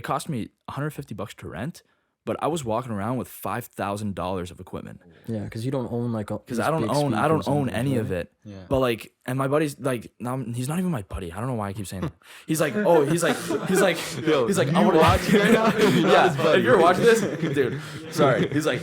cost me $150 to rent, but I was walking around with $5,000 of equipment. Yeah, because you don't own like Because I don't own any of it. Yeah. But like, and my buddy's like, now he's not even my buddy. I don't know why I keep saying that. He's like, oh, he's like, I want to watch right now. Yeah, if you're watching this, dude, sorry. He's like,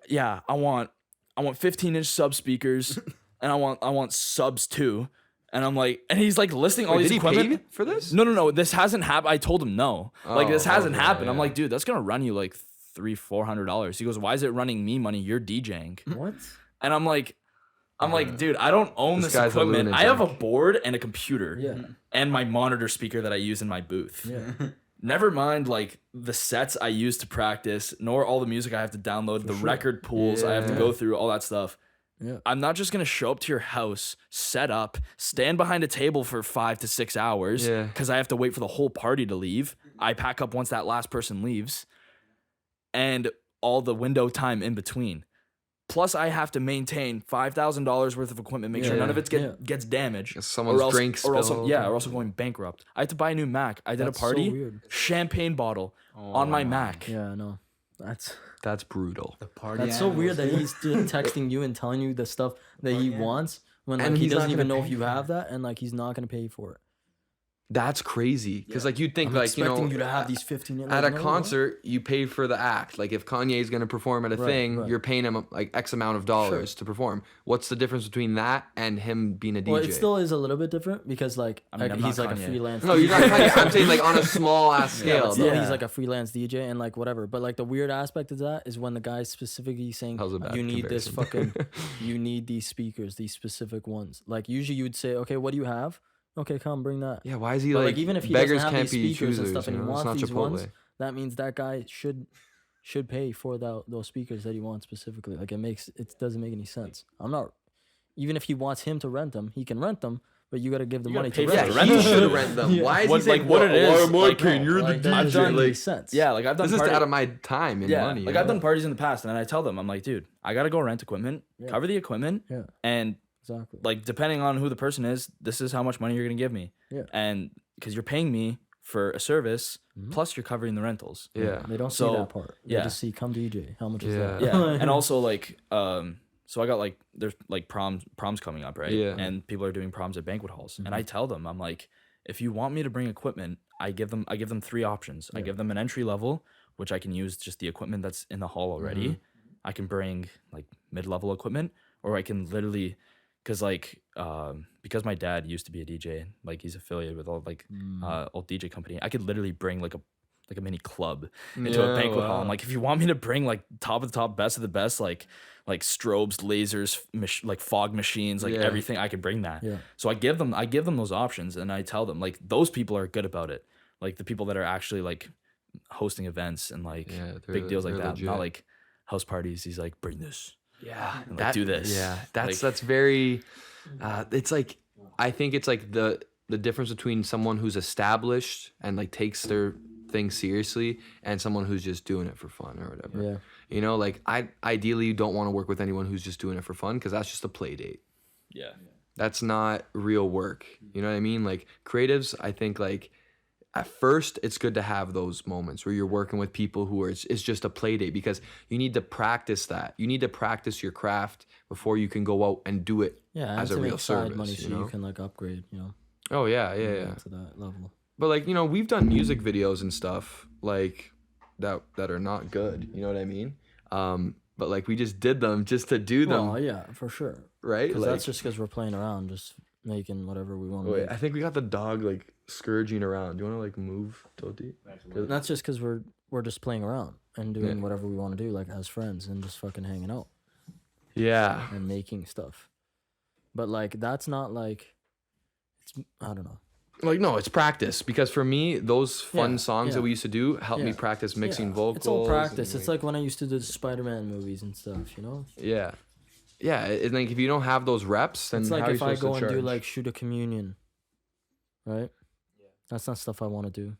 yeah, I want 15-inch sub speakers, and I want subs too. And I'm like, and he's like listing all Wait, these did he equipment pay for this? No, this hasn't happened. I told him no. Like this Oh, hasn't okay, happened. I'm yeah. like, dude, that's gonna run you like $300-400. He goes, why is it running me money? You're DJing. What? And I'm like, dude, I don't own This this guy's a equipment. I have a lunatic. board and a computer. Yeah. And my monitor speaker that I use in my booth. Yeah. Never mind like the sets I use to practice, nor all the music I have to download, the record pools I have to Yeah. go through, all that stuff. Yeah. I'm not just gonna show up to your house, set up, stand behind a table for 5 to 6 hours Yeah. because I have to wait for the whole party to leave. I pack up once that last person leaves, and all the window time in between. Plus, I have to maintain $5,000 worth of equipment, make sure none of it gets damaged. Someone's drink or else, spilled. or else I'm going bankrupt. I had to buy a new Mac. I did That's a so party, weird. champagne bottle on my Mac. Yeah, I know. That's brutal. The party. That's so weird that animals. he's texting you and telling you the stuff that he wants when like And he he's not doesn't even gonna know if pay you for have that and like he's not gonna pay for it. That's crazy. Because like you'd think I'm like, you expecting know, you to have these 15 at a concert, you pay for the act. Like if Kanye's going to perform at a thing, right. you're paying him like X amount of dollars to perform. What's the difference between that and him being a DJ? Well, it still is a little bit different because like I mean, I'm he's not like a Kanye. freelance. No, you're not Kanye. I'm saying like on a small ass scale. Still, though. he's like a freelance DJ and like whatever. But like the weird aspect of that is when the guy's specifically saying That was a bad you need this comparison. you need these speakers, these specific ones. Like usually you would say, okay, what do you have? Okay, come bring that. Yeah, why is he But like, like even if he beggars doesn't have can't these be speakers and choosers, stuff and you he know? It's wants not these Chipotle. ones, that means that guy should pay for those speakers that he wants specifically. Like it doesn't make any sense. I'm not even if he wants him to rent them, he can rent them, but you got to give the You money gotta to pay rent for them. the Yeah, rental. he should rent them. Yeah. Why is What- he saying, like, what it is, why am I like, paying? You're the Like, that DJ. doesn't make any Like, sense. Yeah, like I've done this is party- out of my time and money. you Like I've know? done parties in the past, and I tell them, I'm like, dude, I gotta go rent equipment, cover the equipment, Yeah. and Exactly. like depending on who the person is, this is how much money you're gonna give me. Yeah. And because you're paying me for a service, plus you're covering the rentals. Yeah. They don't see So, that part. They yeah. just see come DJ. How much is Yeah. that? Yeah. And also like so I got like there's like proms coming up, right? Yeah. And people are doing proms at banquet halls. And I tell them, I'm like, if you want me to bring equipment, I give them 3 options. I give them an entry level, which I can use just the equipment that's in the hall already. I can bring like mid-level equipment, or I can literally because my dad used to be a DJ, like he's affiliated with all like old DJ company. I could literally bring like a mini club into a banquet hall. I'm like, if you want me to bring like top of the top, best of the best, like strobes, lasers, like fog machines, like everything, I could bring that. Yeah. So I give them those options, and I tell them like those people are good about it. Like the people that are actually like hosting events and like big deals like they're that, legit. not like house parties. He's like, bring this. Yeah, And, like, do this. Yeah, that's Like- very. It's like I think it's like the difference between someone who's established and like takes their thing seriously and someone who's just doing it for fun or whatever. Yeah. You know, like I ideally don't want to work with anyone who's just doing it for fun because that's just a play date. Yeah. That's not real work. You know what I mean? Like creatives, I think like at first it's good to have those moments where you're working with people who are it's just a play date because you need to practice that. You need to practice your craft before you can go out and do it as a real service. Money you so know? you can like upgrade. Oh yeah. To that level. But like, you know, we've done music videos and stuff like that are not good. You know what I mean? But like we just did them just to do them. Well, yeah, for sure. Right? Because Like, that's just because we're playing around. Just making whatever we want to Wait, make. I think we got the dog like scourging around. Do you want to like move, Toti? That's just because we're just playing around and doing whatever we want to do, like as friends, and just fucking hanging out. Yeah. And making stuff. But like that's not like I don't know. Like no, it's practice because for me, those fun songs that we used to do helped me practice mixing vocals. It's all practice. It's like when I used to do the Spider-Man movies and stuff, you know? Yeah. Yeah, it's like if you don't have those reps, then it's like how if are you I supposed go to and do charge? like shoot a communion, right? Yeah. That's not stuff I want to do.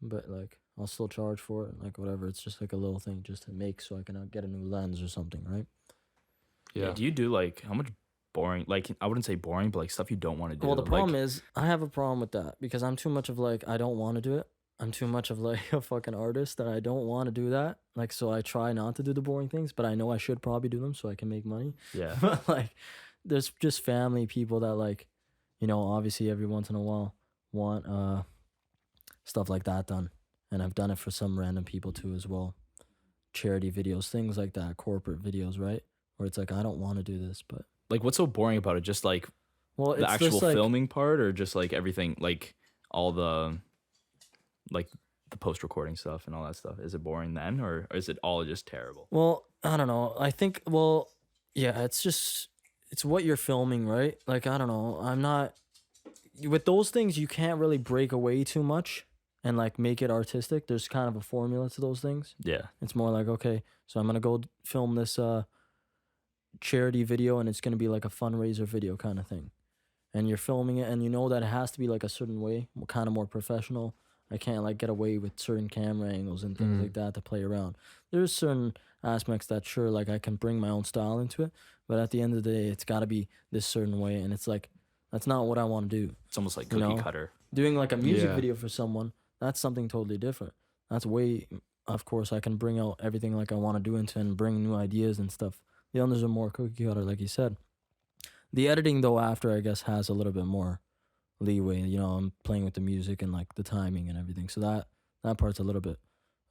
But like I'll still charge for it, like whatever. It's just like a little thing just to make so I can get a new lens or something, right? Yeah. Do you do like how much boring? Like I wouldn't say boring, but like stuff you don't want to do. Well, the problem is I have a problem with that because I'm too much of like I don't want to do it. I'm too much of like a fucking artist that I don't want to do that. Like so I try not to do the boring things, but I know I should probably do them so I can make money. Yeah. But like there's just family people that like, you know, obviously every once in a while want stuff like that done. And I've done it for some random people too as well. Charity videos, things like that, corporate videos, right? Where it's like I don't want to do this, but like what's so boring about it? Just like the actual filming part, or just like everything, like all the like the post recording stuff and all that stuff? Is it boring then, or is it all just terrible? Well, I don't know. I think it's what you're filming, right? Like I don't know. I'm not with those things. You can't really break away too much and like make it artistic. There's kind of a formula to those things. Yeah, it's more like okay, so I'm gonna go film this charity video and it's going to be like a fundraiser video kind of thing, and you're filming it and you know that it has to be like a certain way, kind of more professional. I can't like get away with certain camera angles and things like that to play around. There's certain aspects that sure like I can bring my own style into it, but at the end of the day it's got to be this certain way, and it's like that's not what I want to do. It's almost like cookie cutter. Doing like a music video for someone, that's something totally different. That's way, of course I can bring out everything like I want to do into and bring new ideas and stuff. The others are more cookie cutter, like you said. The editing, though, after, I guess, has a little bit more leeway. You know, I'm playing with the music and, like, the timing and everything. So that part's a little bit,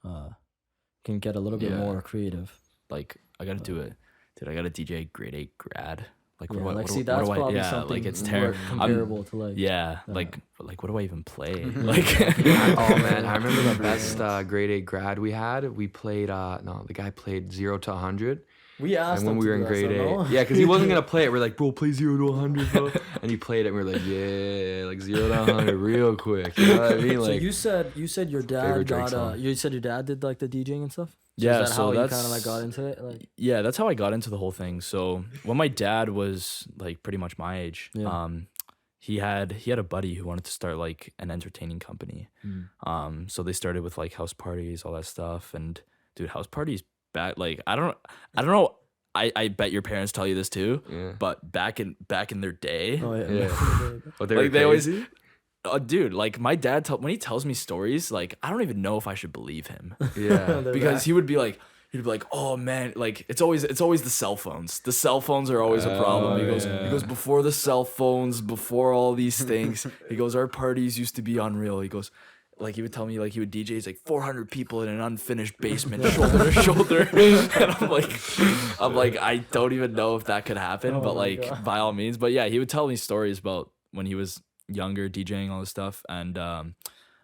can get a little bit more creative. Like, I got to do it. Dude, I got a DJ grade 8 grad. Like, that's probably something like, it's terrible. Comparable to, like... Yeah, like, what do I even play? Like, oh, man, I remember the best grade 8 grad we had. We played, the guy played 0 to 100. We asked him when we were in grade 8. Yeah, because he wasn't going to play it. We're like, bro, play 0 to 100, bro. And he played it, and we were like, yeah, like 0 to 100 real quick. You know what I mean? Like, so you said your dad got, you said your dad did, like, the DJing and stuff? Yeah, so that's how you kind of, like, got into it? Like, yeah, that's how I got into the whole thing. So when my dad was, like, pretty much my age, he had a buddy who wanted to start, like, an entertaining company. So they started with, like, house parties, all that stuff. And, dude, house parties back, like, I don't know. I bet your parents tell you this too. Yeah. But back in their day, but they like, always, dude, like my dad when he tells me stories, like I don't even know if I should believe him. Yeah, because he would be like, oh man, like it's always the cell phones. The cell phones are always a problem. He goes before the cell phones, before all these things. He goes, our parties used to be unreal. He goes. Like, he would tell me, like, he would DJ, it's like 400 people in an unfinished basement, shoulder to shoulder. And I'm like, I don't even know if that could happen, but, like, by all means. But, yeah, he would tell me stories about when he was younger, DJing all this stuff. And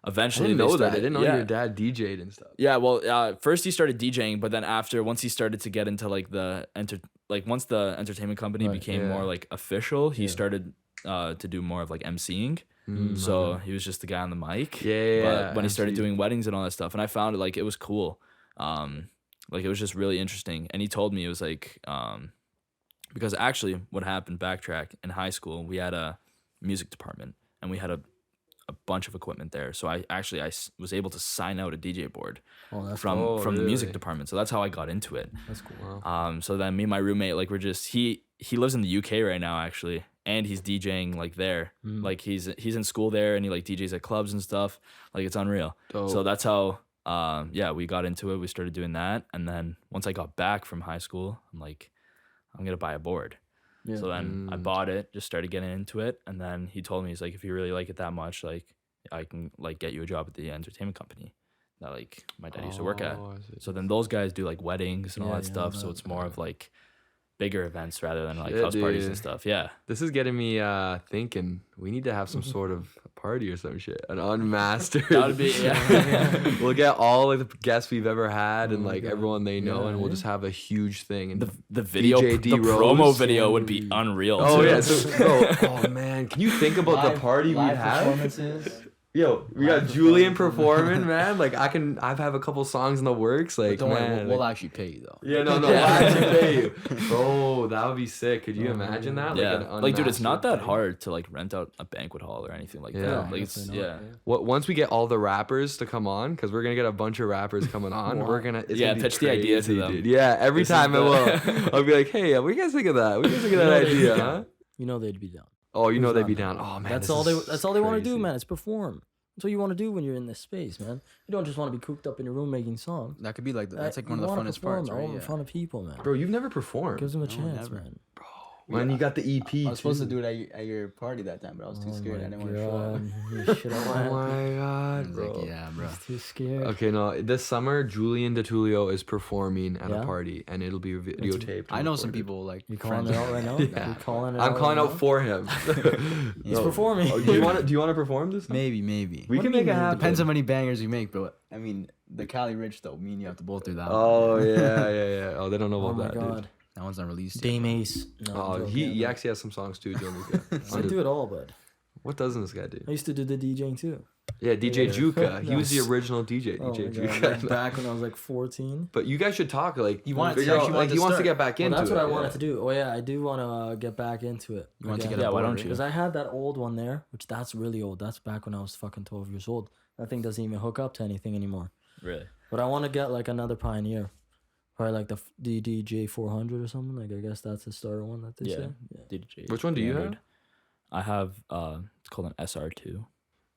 eventually, I didn't know your dad DJ'd and stuff. Yeah, well, first he started DJing, but then once he started to get into, like, once the entertainment company became more, like, official, he started to do more of, like, emceeing. So he was just the guy on the mic. But when he started doing weddings and all that stuff, and I found it like it was cool. Like it was just really interesting. And he told me it was like because actually what happened, backtrack, in high school we had a music department and we had a bunch of equipment there. So I was able to sign out a DJ board from the music department. So that's how I got into it. That's cool. Wow. So then me and my roommate, like we're just he lives in the UK right now actually. And he's DJing like there, like he's in school there, and he like DJs at clubs and stuff. Like it's unreal. Dope. So that's how, we got into it. We started doing that, and then once I got back from high school, I'm like, I'm gonna buy a board. Yeah. So then I bought it, just started getting into it, and then he told me, he's like, if you really like it that much, like I can like get you a job at the entertainment company that like my dad used to work at. So then those guys do like weddings and all that stuff. So it's more of like bigger events rather than like house parties and stuff. Yeah. This is getting me thinking we need to have some sort of party or some shit. An unmastered. That would be We'll get all like the guests we've ever had and like everyone they know, and we'll just have a huge thing. And the video, DJ the promo video would be unreal. Oh too. yeah, so bro, oh man, can you think about the party we'd have? Yo, we got Julian performing, man. Like I've have a couple songs in the works. Like, don't man, worry, we'll actually pay you though. Yeah, no, we'll actually pay you, bro. That would be sick. Could you imagine that? Like, dude, it's not that hard to like rent out a banquet hall or anything like that. Like, it's Once we get all the rappers to come on, because we're gonna get a bunch of rappers coming on. We're gonna pitch the idea to them. Dude. Yeah, every time I will. I'll be like, hey, what do you guys think of that? What do you guys think of that idea? Huh? You know they'd be down. Oh, you know they'd be down. Oh man, that's all they want to do, man. It's perform. That's what you want to do when you're in this space, man. You don't just want to be cooped up in your room making songs. That could be like that's like one of the funnest parts, right? In front of people, man. Bro, you've never performed. Gives them a chance, man. Bro, when you got the EP, I was supposed to do it at your party that time, but I was too scared. I didn't want to show up. Oh my god, bro. Like, yeah, bro. Too scared. Okay, no. This summer, Julian DeTulio is performing at a party, and it'll be videotaped. I know some people like. You calling it out right now? Yeah. I'm calling out for him. He's performing. Oh, do you want to perform this? Maybe. We can make it happen. Depends how many bangers you make, but I mean, the Cali Rich though. Me and you have to both do that. Oh yeah. Oh, they don't know about that. God. Dude. That one's not released yet. Dame Ace. No, he actually has some songs too. I do it all, bud. What doesn't this guy do? I used to do the DJing too. Yeah, DJ Juka. He was the original DJ. DJ Juka. Back when I was like 14. But you guys should talk. Like he wants to get back into it. That's what I wanted to do. Oh yeah, I do want to get back into it. You want to get a why don't you? Because I had that old one there, which that's really old. That's back when I was fucking 12 years old. That thing doesn't even hook up to anything anymore. Really? But I want to get like another Pioneer. Probably like the DJ 400 or something. Like I guess that's the starter one that they say. Yeah. DJ. Which one do you have? I have it's called an SR2.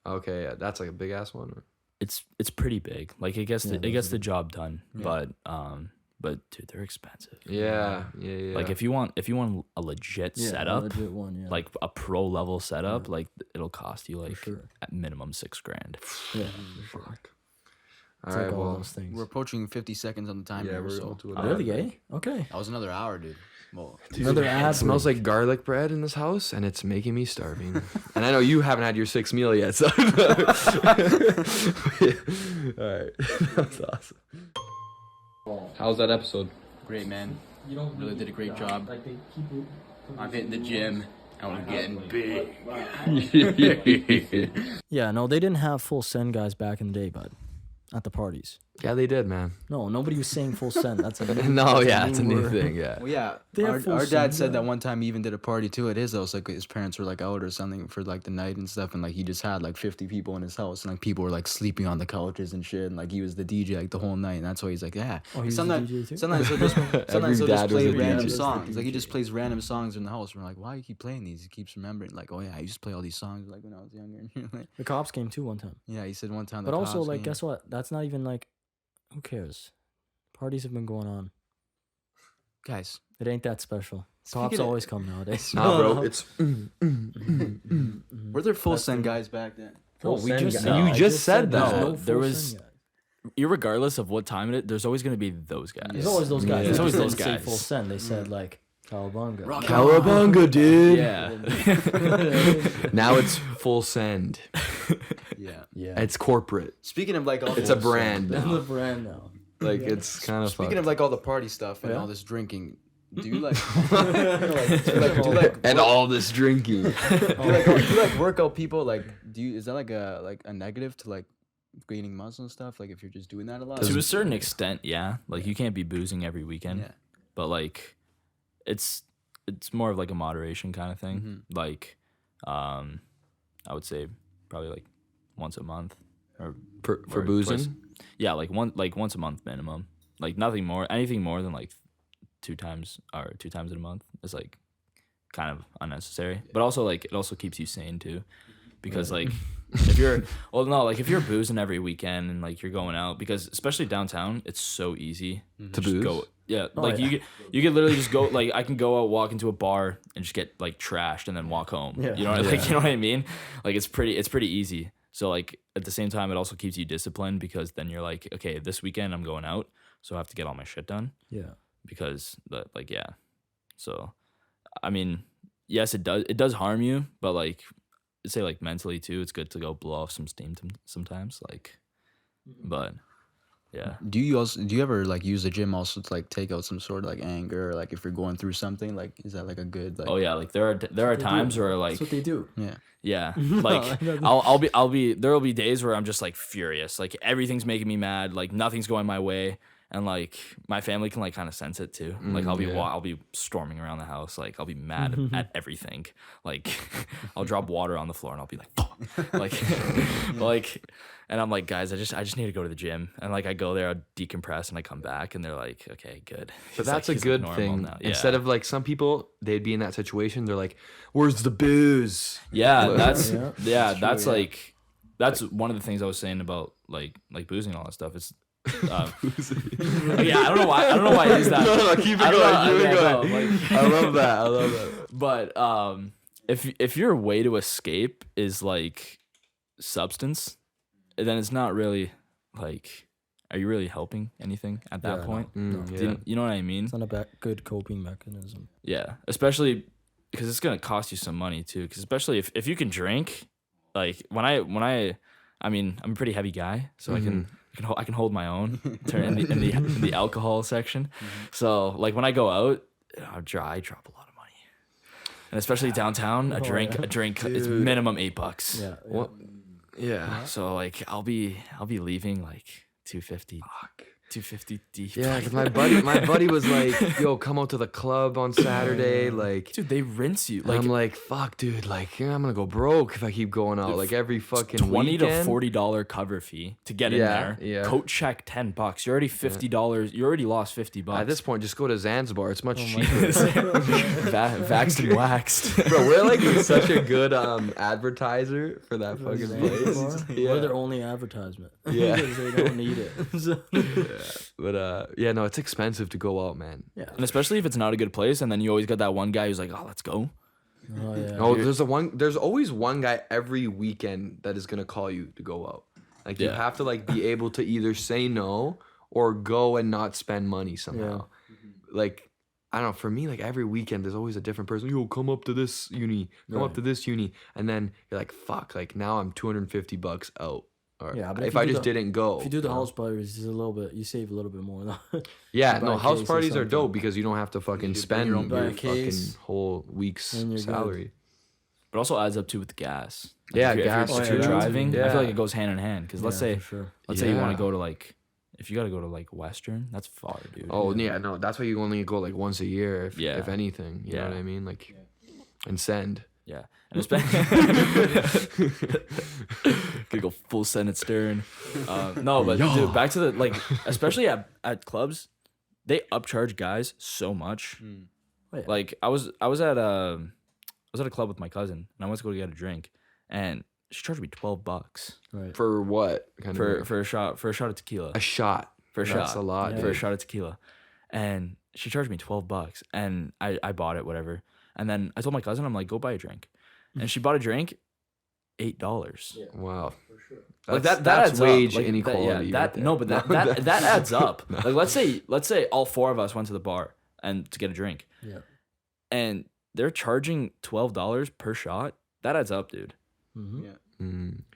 Okay, yeah, that's like a big ass one. Or? It's pretty big. Like it gets the job done. Yeah. But dude, they're expensive. Yeah. Like if you want a legit setup, legit one, like a pro level setup, like it'll cost you like at minimum $6,000. Yeah, for sure. All right, all those things. We're approaching 50 seconds on the timer. Yeah, so. Really, gay? Okay. That was another hour, dude. Well, another ad. It smells like garlic bread in this house, and it's making me starving. And I know you haven't had your 6th meal yet, so. All right, that's awesome. How's that episode? Great, man. You really did a great job. I'm hitting the gym. I'm getting big. Yeah, no, they didn't have full send guys back in the day, bud. At the parties. Yeah, they did, man. No, nobody was saying full send. That's a new, it's a new thing. Yeah. Well, yeah. Our dad said that one time he even did a party too at his house. Like his parents were like out or something for like the night and stuff, and like he just had like 50 people in his house, and like people were like sleeping on the couches and shit, and like he was the DJ like the whole night, and that's why he's like, yeah. Oh, he's the DJ too? Sometimes he'll just play random songs. Like he just plays random songs in the house. We're like, why do you keep playing these? He keeps remembering like, oh yeah, I used to play all these songs like when I was younger. The cops came too one time. Yeah, he said one time. But also, like, guess what? That's not even like. Who cares? Parties have been going on. Guys. It ain't that special. Cops always come nowadays. Nah, bro. It's... Were there full send guys back then? No, you just said that. No, there was... Irregardless of what time it is, there's always going to be those guys. There's always those guys. There's always those guys. Say full send. They said, like, Cowabunga. Cowabunga, dude. Yeah. Now it's full send. Yeah. It's corporate. Speaking of like all it's a brand. It's a brand now. Like it's kind of Speaking of like all the party stuff and all this drinking, do you like and all this drinking? do you like workout people? Like is that like a negative to like gaining muscle and stuff? Like if you're just doing that a lot? To a certain extent, yeah. Like you can't be boozing every weekend. Yeah. But like it's more of like a moderation kind of thing. Mm-hmm. Like I would say probably like once a month or for boozing. Yeah, like once a month minimum. Like nothing more. Anything more than like two times in a month is like kind of unnecessary. But also like it also keeps you sane too, because like if you're boozing every weekend and like you're going out, because especially downtown it's so easy to booze. Go. Yeah, you could literally just go, like I can go out, walk into a bar and just get like trashed and then walk home. Yeah. You know what I mean? Like it's pretty easy. So like at the same time, it also keeps you disciplined, because then you're like, okay, this weekend I'm going out, so I have to get all my shit done. Yeah. Because So, I mean, yes, it does harm you, but like, I'd say like mentally too, it's good to go blow off some steam sometimes. Like, but yeah. Do you ever like use the gym also to like take out some sort of like anger, or like if you're going through something, like is that like a good like? Oh yeah, like there are times where like that's what they do. Yeah, like I'll be there will be days where I'm just like furious, like everything's making me mad, like nothing's going my way, and like my family can like kind of sense it too. Like I'll be storming around the house, like I'll be mad at everything. Like I'll drop water on the floor and I'll be like, fuck. like, and I'm like, guys, I just need to go to the gym, and like I go there, I decompress, and I come back, and they're like, okay, good. But that's a good thing. Now. Yeah. Instead of like some people, they'd be in that situation. They're like, "Where's the booze?" Yeah, that's like that's one of the things I was saying about like boozing and all that stuff. It's yeah, I don't know why it is that. No, keep it going. I love that. But if your way to escape is like substance, then it's not really like, are you really helping anything at that point? No. You know what I mean? It's not a good coping mechanism. Yeah, especially because it's gonna cost you some money too. Because especially if you can drink, like when I mean, I'm a pretty heavy guy, so I can hold my own in the alcohol section. So like when I go out, I drop a lot of money, and especially downtown, a drink is minimum $8. Yeah. What? Yeah. So like I'll be leaving like $250. Fuck. $250 deep. Yeah, because my buddy was like, "Yo, come out to the club on Saturday." Like, dude, they rinse you. Like, I'm like, "Fuck, dude. Like, I'm gonna go broke if I keep going out. Like every fucking $20 weekend. to $40 cover fee to get in there. Yeah. Coat check $10. You're already $50. You already lost $50. At this point, just go to Zanzibar. It's much cheaper. Vaxxed and waxed. Bro, we're like such a good advertiser for that fucking place. Yeah. We're their only advertisement. Yeah. Because they don't need it. But yeah, no, it's expensive to go out, man. Yeah. And especially if it's not a good place, and then you always got that one guy who's like, "Oh, let's go." Oh yeah. No, there's always one guy every weekend that is gonna call you to go out. Like you have to like be able to either say no or go and not spend money somehow. Like I don't know, for me, like every weekend there's always a different person. Yo, come up to this uni, up to this uni, and then you're like, fuck, like now I'm $250 out. Or but if I just didn't go. If you do the house parties, it's a little bit, you save a little bit more though. Yeah, no, house parties are dope because you don't have to fucking spend your fucking whole week's salary. Good. But also adds up too with the gas. Like Yeah, if you're driving, I feel like it goes hand in hand. Because let's say you want to go to like, if you got to go to like Western, that's far, dude. Oh yeah, no, that's why you only go like once a year, if anything. You know what I mean? Like, and send. Yeah, and it's been gonna go full Senate Stern. No, but dude, back to the like, especially at clubs, they upcharge guys so much. Oh, yeah. Like I was at a club with my cousin, and I went to go get a drink, and she charged me $12. Right. For what? For a shot of tequila. A shot. That's a lot. For a shot of tequila, and she charged me $12, and I bought it, whatever. And then I told my cousin, I'm like, go buy a drink. And she bought a drink, $8. Yeah. Wow. For sure. Like that's adds wage up. Like, inequality. That adds up. Like let's say all four of us went to the bar and to get a drink. Yeah. And they're charging $12 per shot. That adds up, dude. Mm-hmm. Yeah.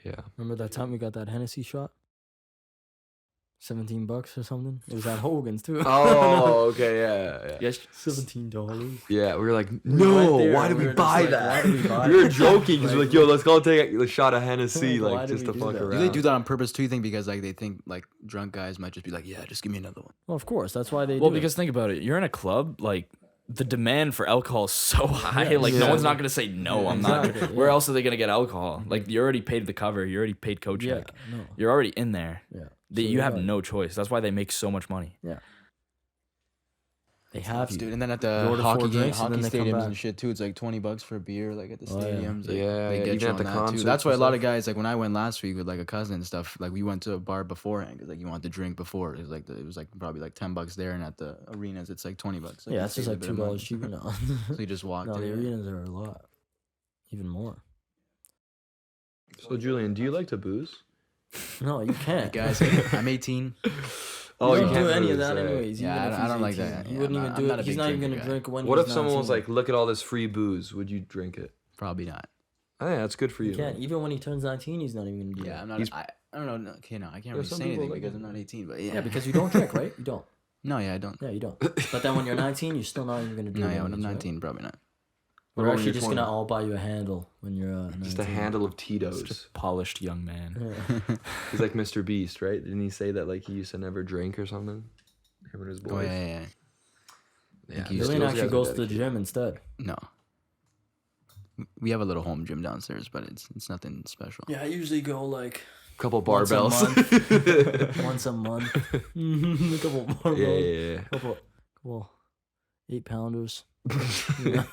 Yeah. Remember that time we got that Hennessy shot? $17 or something. It was at Hogan's too. Oh, okay, yeah. Yes, $17. Yeah, we were like, no, why did we buy that? We were joking because we're like, yo, let's go take a shot of Hennessy, like just to fuck around. Do they do that on purpose too? You think because like they think like drunk guys might just be like, yeah, just give me another one. Well, of course, that's why they. Well, do because think about it, you're in a club, like the demand for alcohol is so high. Yeah. Like no one's not gonna say no. I'm not. Exactly, Where else are they gonna get alcohol? Like you already paid the cover. You already paid coach check. Yeah, no. You're already in there. Yeah. You have no choice. That's why they make so much money. Yeah. They have you. Dude, and then at the order hockey 4 game, drinks and hockey then they come stadiums back. and shit too, it's like $20 for a beer, like at the Oh, yeah. stadiums. Like, Yeah, they get even you at on the that concerts too. That's why a and lot stuff. of guys, like when I went last week with like a cousin and stuff, like we went to a bar beforehand because like you want to drink before. It was like probably like $10 there, and at the arenas it's like $20. Like, Yeah, it's just like $2 cheaper now. So you just walk No, the there. arenas are a lot, even more. So, Julian, do you like to booze? No, you can't. Guys, I'm 18. Oh, you can't can't do any of lose, that right. anyways. Yeah, even if I don't he's like 18. that. He Yeah, wouldn't I'm even not- do I'm it. not a He's big not even drinker gonna guy. drink when What he's if someone was 19. like, look at all this free booze? Would you drink it? Probably not. I think that's good for He you. can't. Even when he turns 19, he's not even gonna do Yeah, it. I'm not. He's- I don't know. Okay, no, I can't Yeah, really some say people anything like because it. I'm not 18. But yeah, Yeah, because you don't drink, right? You don't. no, yeah, I don't. Yeah, you don't. But then when you're 19, you're still not even gonna do No, it. yeah, when I'm anyways, right? 19, probably not. What We're about when actually you're just 20? gonna all buy you a handle when you're 19. Just a handle of Just a Tito's. polished young man. Yeah. He's like Mr. Beast, right? Didn't he say that like he used to never drink or something? Him and his boys. Oh yeah. Yeah, he those Julian guys actually are goes to the dedicated. gym instead. No. We have a little home gym downstairs, but it's nothing special. Yeah, I usually go like Couple once a barbells. once a month. A couple barbells. yeah. Couple 8-pounders. You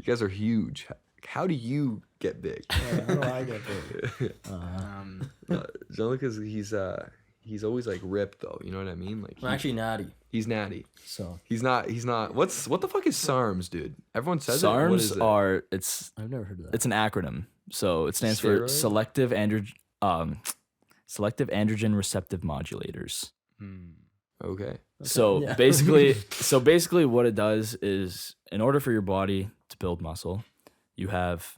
guys are huge. How do you get big? How do I get big? Gianluca's he's always like ripped though. You know what I mean? Like I'm actually natty, he's natty. so He's not. What the fuck is SARMS, dude? Everyone says it. What is SARMS it? are it's I've never heard of that. it's an acronym. So it stands for Steroids? selective androgen receptive modulators. Okay. So yeah. basically what it does is in order for your body to build muscle, you have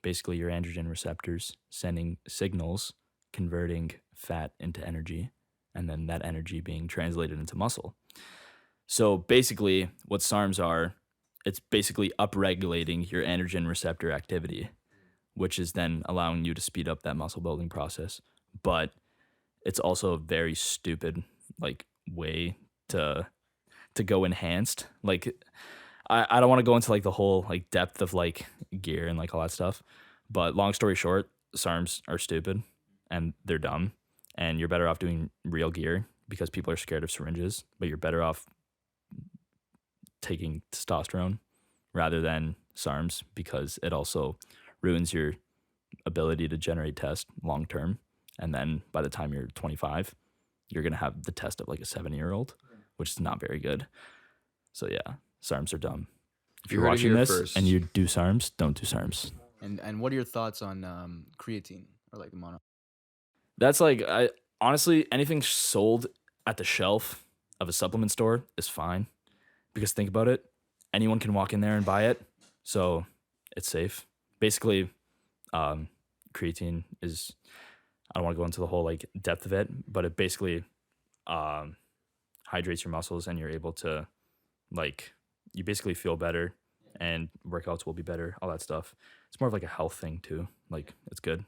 basically your androgen receptors sending signals converting fat into energy and then that energy being translated into muscle. So basically what SARMs are, it's basically upregulating your androgen receptor activity, which is then allowing you to speed up that muscle building process. But it's also a very stupid like way to go enhanced. Like I don't want to go into like the whole like depth of like gear and like all that stuff. But long story short, SARMs are stupid and they're dumb. And you're better off doing real gear because people are scared of syringes, but you're better off taking testosterone rather than SARMs because it also ruins your ability to generate test long term. And then by the time you're 25, you're going to have the test of like a 7-year-old, which is not very good. So yeah, SARMs are dumb. If You you're heard it watching here this first. and you do SARMs, don't do SARMs. And what are your thoughts on creatine or like the mono? That's like, I honestly, anything sold at the shelf of a supplement store is fine because think about it. Anyone can walk in there and buy it. So it's safe. Basically, creatine is, I don't want to go into the whole like depth of it, but it basically hydrates your muscles and you're able to like, you basically feel better and workouts will be better, all that stuff. It's more of like a health thing too. Like it's good.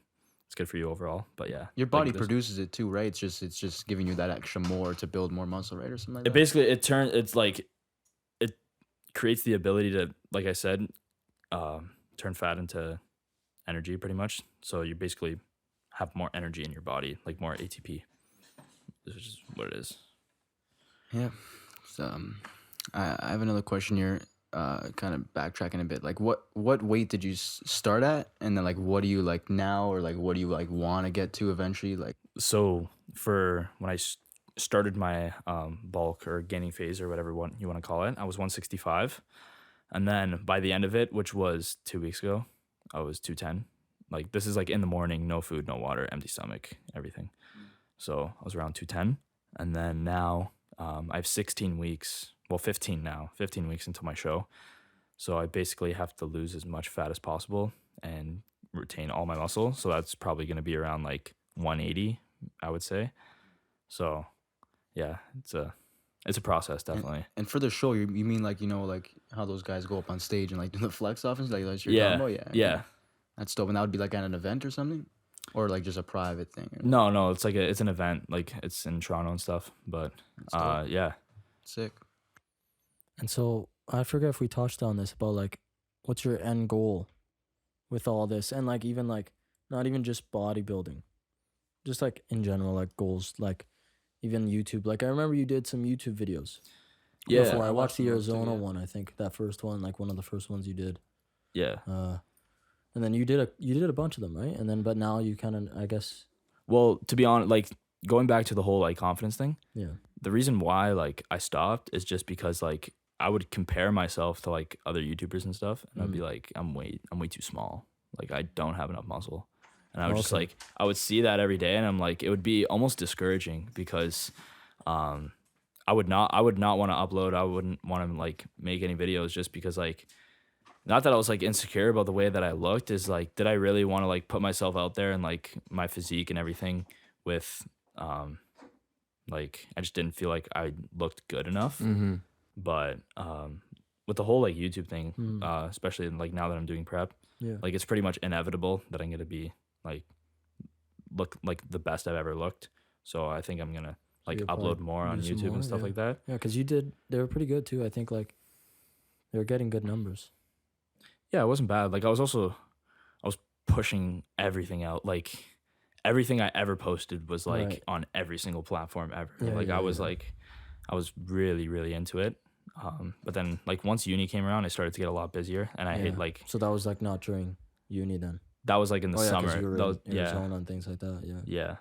It's good for you overall, but yeah. Your body like produces it too, right? It's just giving you that extra more to build more muscle, right, or something like it that. basically it's like it creates the ability to, like I said, turn fat into energy pretty much. So you basically have more energy in your body, like more ATP. This is what it is. Yeah. So, I have another question here. Kind of backtracking a bit. Like, what weight did you start at, and then like, what do you like now, or like, what do you like want to get to eventually? Like, So for when I started my bulk or gaining phase or whatever you want to call it, I was 165. And then by the end of it, which was 2 weeks ago, I was 210. Like this is like in the morning, no food, no water, empty stomach, everything. So I was around 210. And then now I have 16 weeks, well 15 now, 15 weeks until my show. So I basically have to lose as much fat as possible and retain all my muscle. So that's probably going to be around like 180, I would say. So yeah, it's a process, definitely. and for the show, you mean like, you know, like how those guys go up on stage and like do the flex off and like that's your combo? Yeah. That's dope. And that would be like at an event or something, or like just a private thing. No, it's like it's an event, like it's in Toronto and stuff. But yeah, Sick. And so I forget if we touched on this about like, what's your end goal with all this, and like even like not even just bodybuilding, just like in general, like goals, like even YouTube. Like I remember you did some YouTube videos. Yeah, Before I I watched watched the them too, Arizona yeah. one, I think that first one, like one of the first ones you did. yeah. And then you did a bunch of them, right? And then but now you kind of, I guess. Well, to be honest, like going back to the whole like confidence thing, Yeah. the reason why like I stopped is just because like I would compare myself to like other YouTubers and stuff, and I'd be like, I'm way too small. Like I don't have enough muscle, and I would just Okay. like I would see that every day, and I'm like, it would be almost discouraging because I would not want to upload. I wouldn't want to like make any videos just because like, not that I was like insecure about the way that I looked, is like, did I really want to like put myself out there and like my physique and everything with, like, I just didn't feel like I looked good enough. Mm-hmm. But with the whole like YouTube thing, especially like now that I'm doing prep, like it's pretty much inevitable that I'm gonna be like look like the best I've ever looked. So I think I'm gonna like upload more on YouTube and stuff like that. Yeah, because they were pretty good too. I think like they were getting good numbers. Yeah, it wasn't bad. Like I was pushing everything out. Like everything I ever posted was like on every single platform ever. I was really, really into it. But then like once uni came around, I started to get a lot busier, and I hate like. So that was like not during uni then. That was like in the summer. You were that was, in Arizona and things like that. Yeah. Yeah,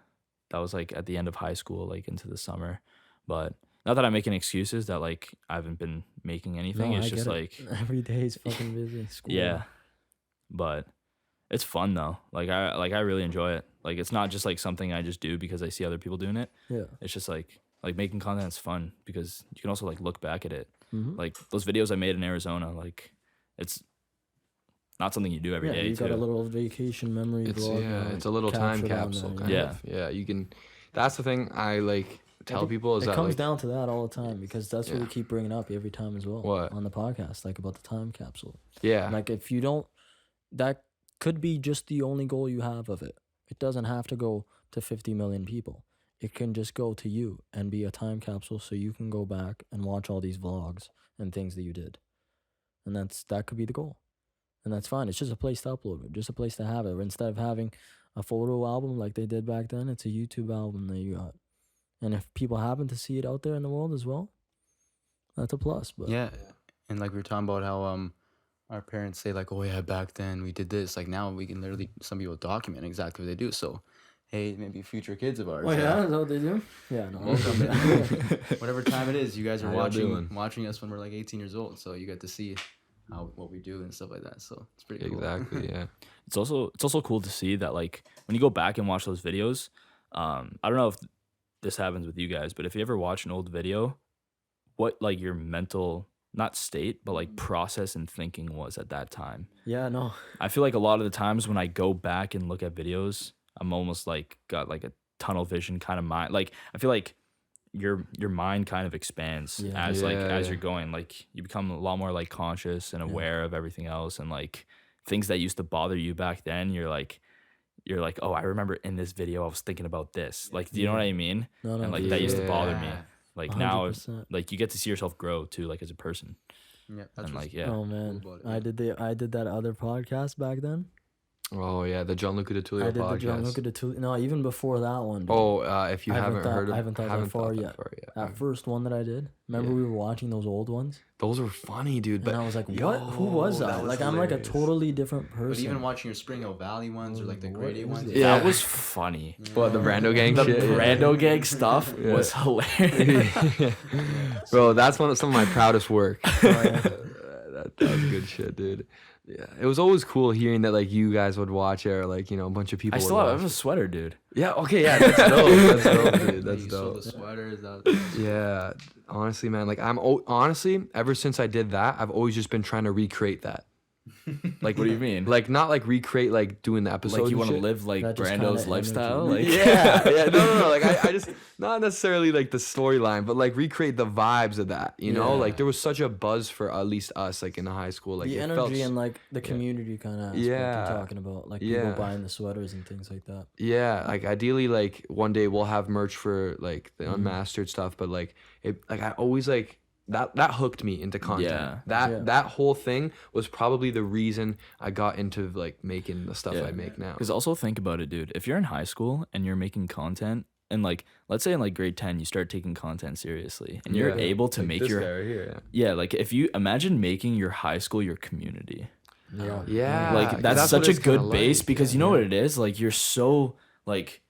that was like at the end of high school, like into the summer. But not that I'm making excuses that like I haven't been making anything. No, it's just like every day is fucking busy. School. Yeah, but it's fun though. Like I really enjoy it. Like it's not just like something I just do because I see other people doing it. Yeah. It's just like making content is fun because you can also like look back at it. Mm-hmm. Like those videos I made in Arizona, like it's not something you do every day. You got a little vacation memory. It's a little time capsule kind of. Yeah, you can. That's the thing I like tell people is it that comes like, down to that all the time because that's what we keep bringing up every time as well. What? On the podcast, like about the time capsule. Yeah. Like if you don't, that could be just the only goal you have of it. It doesn't have to go to 50 million people. It can just go to you and be a time capsule so you can go back and watch all these vlogs and things that you did. And that could be the goal. And that's fine. It's just a place to upload it, just a place to have it. Instead of having a photo album like they did back then, it's a YouTube album that you got. And if people happen to see it out there in the world as well, that's a plus. But yeah, and like we were talking about how our parents say like, oh yeah, back then we did this. Like now we can literally, some people document exactly what they do. So hey, maybe future kids of ours. Oh yeah, is that what they do? Yeah, no. Whatever time it is, you guys are watching us when we're like 18 years old. So you get to see what we do and stuff like that. So it's pretty cool. Exactly, yeah. It's also cool to see that like when you go back and watch those videos, I don't know if this happens with you guys, but if you ever watch an old video, what like your mental not state but like process and thinking was at that time. Yeah, no. I feel like a lot of the times when I go back and look at videos, I'm almost like got like a tunnel vision kind of mind. Like I feel like your mind kind of expands as you're going. Like you become a lot more like conscious and aware of everything else, and like things that used to bother you back then, you're like, oh, I remember in this video I was thinking about this. Like, do you know what I mean? No, and like that used to bother me. Like 100%. now, like you get to see yourself grow too, like as a person. Yeah, that's and like Oh man, cool I did that other podcast back then. Oh yeah, the Gianluca D'Atulio podcast. I did the Gianluca D'Atulio. No, even before that one. Dude. Oh, if you haven't heard of, I haven't thought that far yet. That first one that I did. Remember we were watching those old ones. Those were funny, dude. And I was like, what? Who was that? Like I'm like a totally different person. But even watching your Spring Hill Valley ones or like the Grade A ones. Yeah, that was funny. What, the Brando Gang the shit? The Brando Gang stuff was hilarious. Bro, that's some of my proudest work. That was good shit, dude. Yeah, it was always cool hearing that like you guys would watch it, or like, you know, a bunch of people. I have a sweater, dude. Yeah, okay, yeah, that's dope. That's dope, dude. That's dope. The sweaters. Yeah, honestly, man, like honestly, ever since I did that, I've always just been trying to recreate that. Like, what do you mean? Like, not like recreate like doing the episode. Like you want to live like Brando's lifestyle? Like yeah, no. Like I just not necessarily like the storyline, but like recreate the vibes of that. You know, like there was such a buzz for at least us, like in the high school, like the energy and like the community kind of aspect you're talking about, like people buying the sweaters and things like that. Yeah, like ideally, like one day we'll have merch for like the Unmastered stuff, but like it, like I always like. That hooked me into content. That whole thing was probably the reason I got into like making the stuff I make now. Because also think about it, dude. If you're in high school and you're making content, and like let's say in like grade 10 you start taking content seriously, and you're able to like make this your guy right here, like if you imagine making your high school your community. Yeah. Like that's such a good base because you know what it is? Like you're so like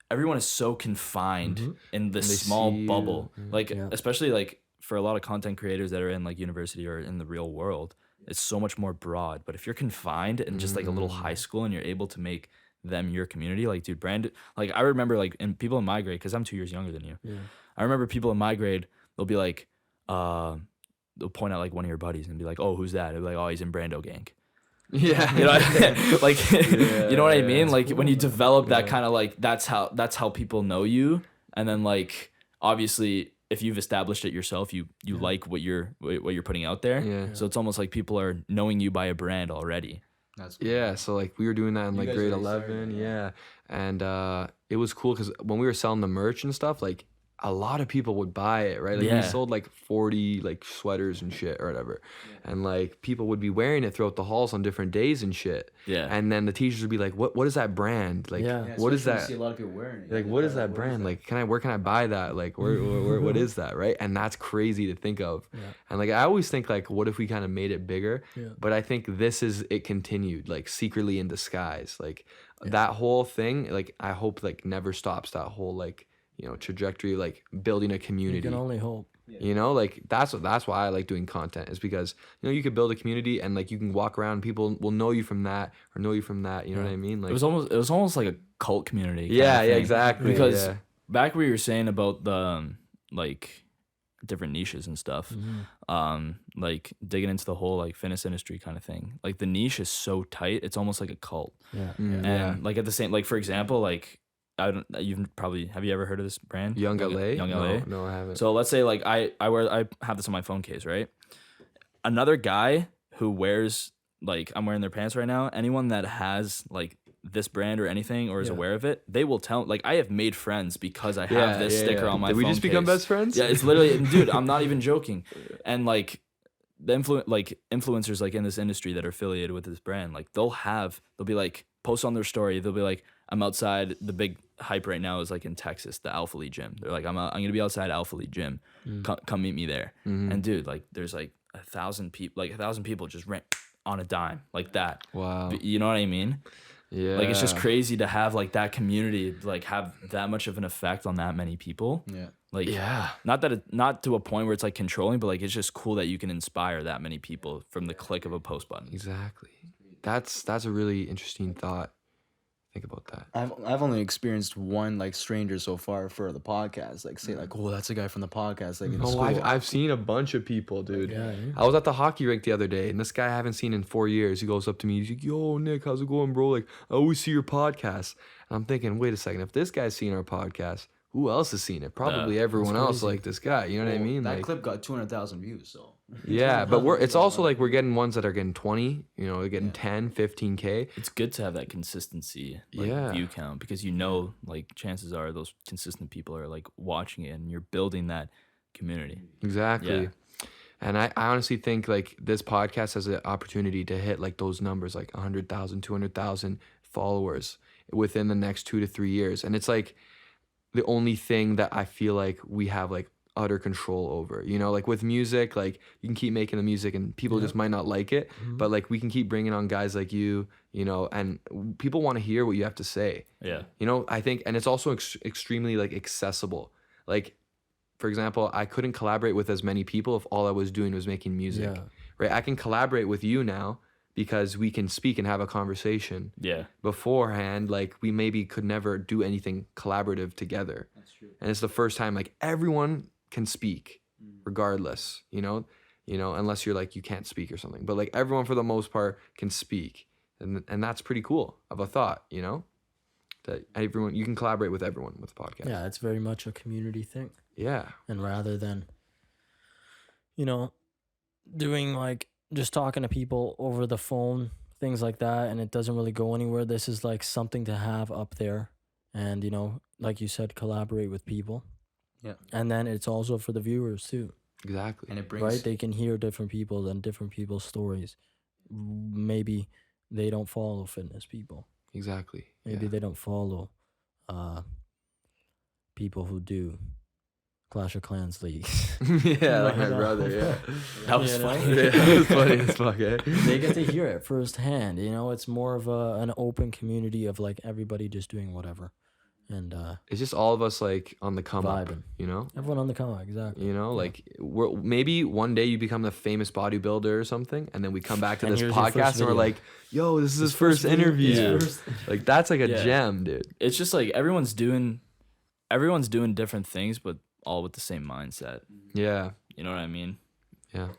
everyone is so confined in this small bubble. Like especially like for a lot of content creators that are in like university or in the real world, it's so much more broad. But if you're confined in just like a little high school and you're able to make them your community. Like, dude, Brando, like I remember like, and people in my grade, because I'm 2 years younger than you. Yeah. I remember people in my grade, they'll be like, they'll point out like one of your buddies and be like, oh, who's that? They'll be like, oh, he's in Brando Gang. Yeah, you know, like you know what I mean? Like when you develop that kind of like, that's how people know you. And then like, obviously if you've established it yourself, you like what you're putting out there. Yeah. So it's almost like people are knowing you by a brand already. That's cool. Yeah. So like we were doing that in like grade 11. Yeah. And it was cool because when we were selling the merch and stuff, like a lot of people would buy it, right? Like we sold like 40 like sweaters and shit or whatever. Yeah. And like people would be wearing it throughout the halls on different days and shit. Yeah. And then the teachers would be like, what is that brand? Like what is that? See a lot of people wearing it. Like what is that brand? Like where can I buy that? Like where what is that, right? And that's crazy to think of. Yeah. And like I always think like what if we kind of made it bigger? Yeah. But I think it continued like secretly in disguise. Like that whole thing, like I hope like never stops, that whole like, you know, trajectory, like building a community. You can only hope. You know, like that's why I like doing content, is because, you know, you could build a community and like you can walk around, people will know you from that or know you from that. You know what I mean? Like it was almost like a cult community. Yeah, exactly. Because back where you were saying about the like different niches and stuff, like digging into the whole like fitness industry kind of thing. Like the niche is so tight, it's almost like a cult. Yeah. And like at the same, like for example, like have you ever heard of this brand? Young LA? Young LA? No, I haven't. So let's say like I have this on my phone case, right? Another guy who wears, like I'm wearing their pants right now, anyone that has like this brand or anything or is aware of it, they will tell, like I have made friends because I have this sticker on my phone. Did we just become best friends? Yeah, it's literally, dude, I'm not even joking. And like the influencers like in this industry that are affiliated with this brand, like they'll be like post on their story, they'll be like, I'm outside, the big hype right now is like in Texas, the Alpha League gym. They're like, I'm gonna be outside Alpha League gym. Come meet me there. And dude, like there's like 1,000 people, like 1,000 people just ran on a dime like that. Wow. You know what I mean? Yeah. Like it's just crazy to have like that community, like have that much of an effect on that many people. Yeah. Like not to a point where it's like controlling, but like it's just cool that you can inspire that many people from the click of a post button. Exactly. That's a really interesting thought. Think about that. I've only experienced one like stranger so far for the podcast. Like say like, oh, that's a guy from the podcast. Like in school. I've seen a bunch of people, dude. Yeah. I was at the hockey rink the other day, and this guy I haven't seen in 4 years. He goes up to me. He's like, "Yo, Nick, how's it going, bro? Like, I always see your podcast." And I'm thinking, wait a second. If this guy's seen our podcast, who else has seen it? Probably everyone else like this guy. You know what I mean? That clip got 200,000 views. So yeah, but it's also like we're getting ones that are getting 20. You know, they're getting 10, 15K. It's good to have that consistency, like view count, because you know, like chances are those consistent people are like watching it, and you're building that community. Exactly. Yeah. And I honestly think like this podcast has an opportunity to hit like those numbers, like 100,000, 200,000 followers within the next 2 to 3 years, and it's like the only thing that I feel like we have like utter control over, you know, like with music, like you can keep making the music and people just might not like it, but like we can keep bringing on guys like you know, and people want to hear what you have to say. Yeah. You know, I think, and it's also extremely like accessible. Like, for example, I couldn't collaborate with as many people if all I was doing was making music, right? I can collaborate with you now because we can speak and have a conversation. Yeah. Beforehand, like we maybe could never do anything collaborative together. That's true. And it's the first time like everyone can speak regardless, you know, unless you're like, you can't speak or something, but like everyone for the most part can speak. And that's pretty cool of a thought, you know, that everyone, you can collaborate with everyone with the podcast. Yeah. It's very much a community thing. Yeah. And rather than, you know, doing like, just talking to people over the phone, things like that, and it doesn't really go anywhere. This is like something to have up there, and you know, like you said, collaborate with people. Yeah. And then it's also for the viewers too. Exactly. And it brings, right, they can hear different people and different people's stories. Maybe they don't follow fitness people. Exactly. Maybe they don't follow people who do Clash of Clans leagues. Yeah, like my brother, yeah. That was funny. Yeah, that was funny as fuck, eh? They get to hear it firsthand, you know? It's more of an open community of, like, everybody just doing whatever. and it's just all of us like on the come up, vibing. you know? Everyone on the come up, exactly. You know, like maybe one day you become a famous bodybuilder or something, and then we come back to this podcast and we're like, yo, this is his first interview. Yeah. Like that's like a gem, dude. It's just like everyone's doing different things, but all with the same mindset. Yeah. You know what I mean? Yeah.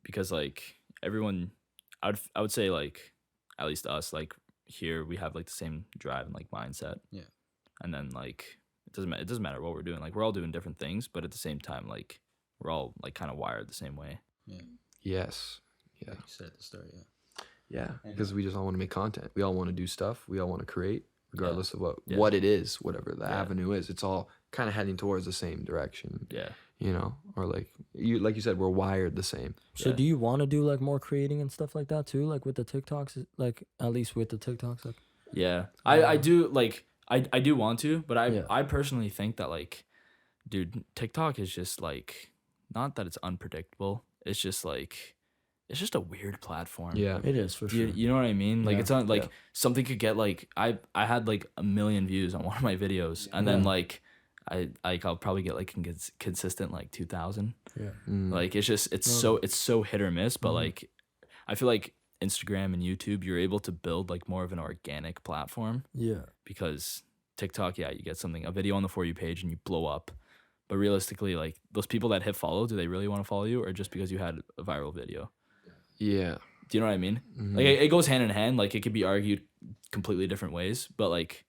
Because like everyone, I would say like, at least us, like here we have like the same drive and like mindset. Yeah. And then like it doesn't matter what we're doing. Like we're all doing different things, but at the same time, like we're all like kind of wired the same way. Yeah. Yes. Yeah. Like you said at the start. Yeah. Yeah. Because we just all want to make content. We all want to do stuff. We all want to create, regardless of what it is, whatever the avenue is. It's all kind of heading towards the same direction. Yeah. You know, or like you said, we're wired the same. So do you want to do like more creating and stuff like that too? Like with the TikToks, like at least with the TikToks, like. Yeah, I do like I do want to, but I personally think that like, dude, TikTok is just like, not that it's unpredictable. It's just like, it's just a weird platform. Yeah, it is for sure. You know what I mean? Like it's not like something could get like I had like 1 million views on one of my videos, and then like. I'll probably get like consistent like 2,000. Yeah. Like it's so hit or miss, but like I feel like Instagram and YouTube, you're able to build like more of an organic platform. Yeah. Because TikTok, you get a video on the For You page and you blow up. But realistically, like those people that hit follow, do they really want to follow you, or just because you had a viral video? Yeah. Do you know what I mean? Like it goes hand in hand. Like it could be argued completely different ways, but like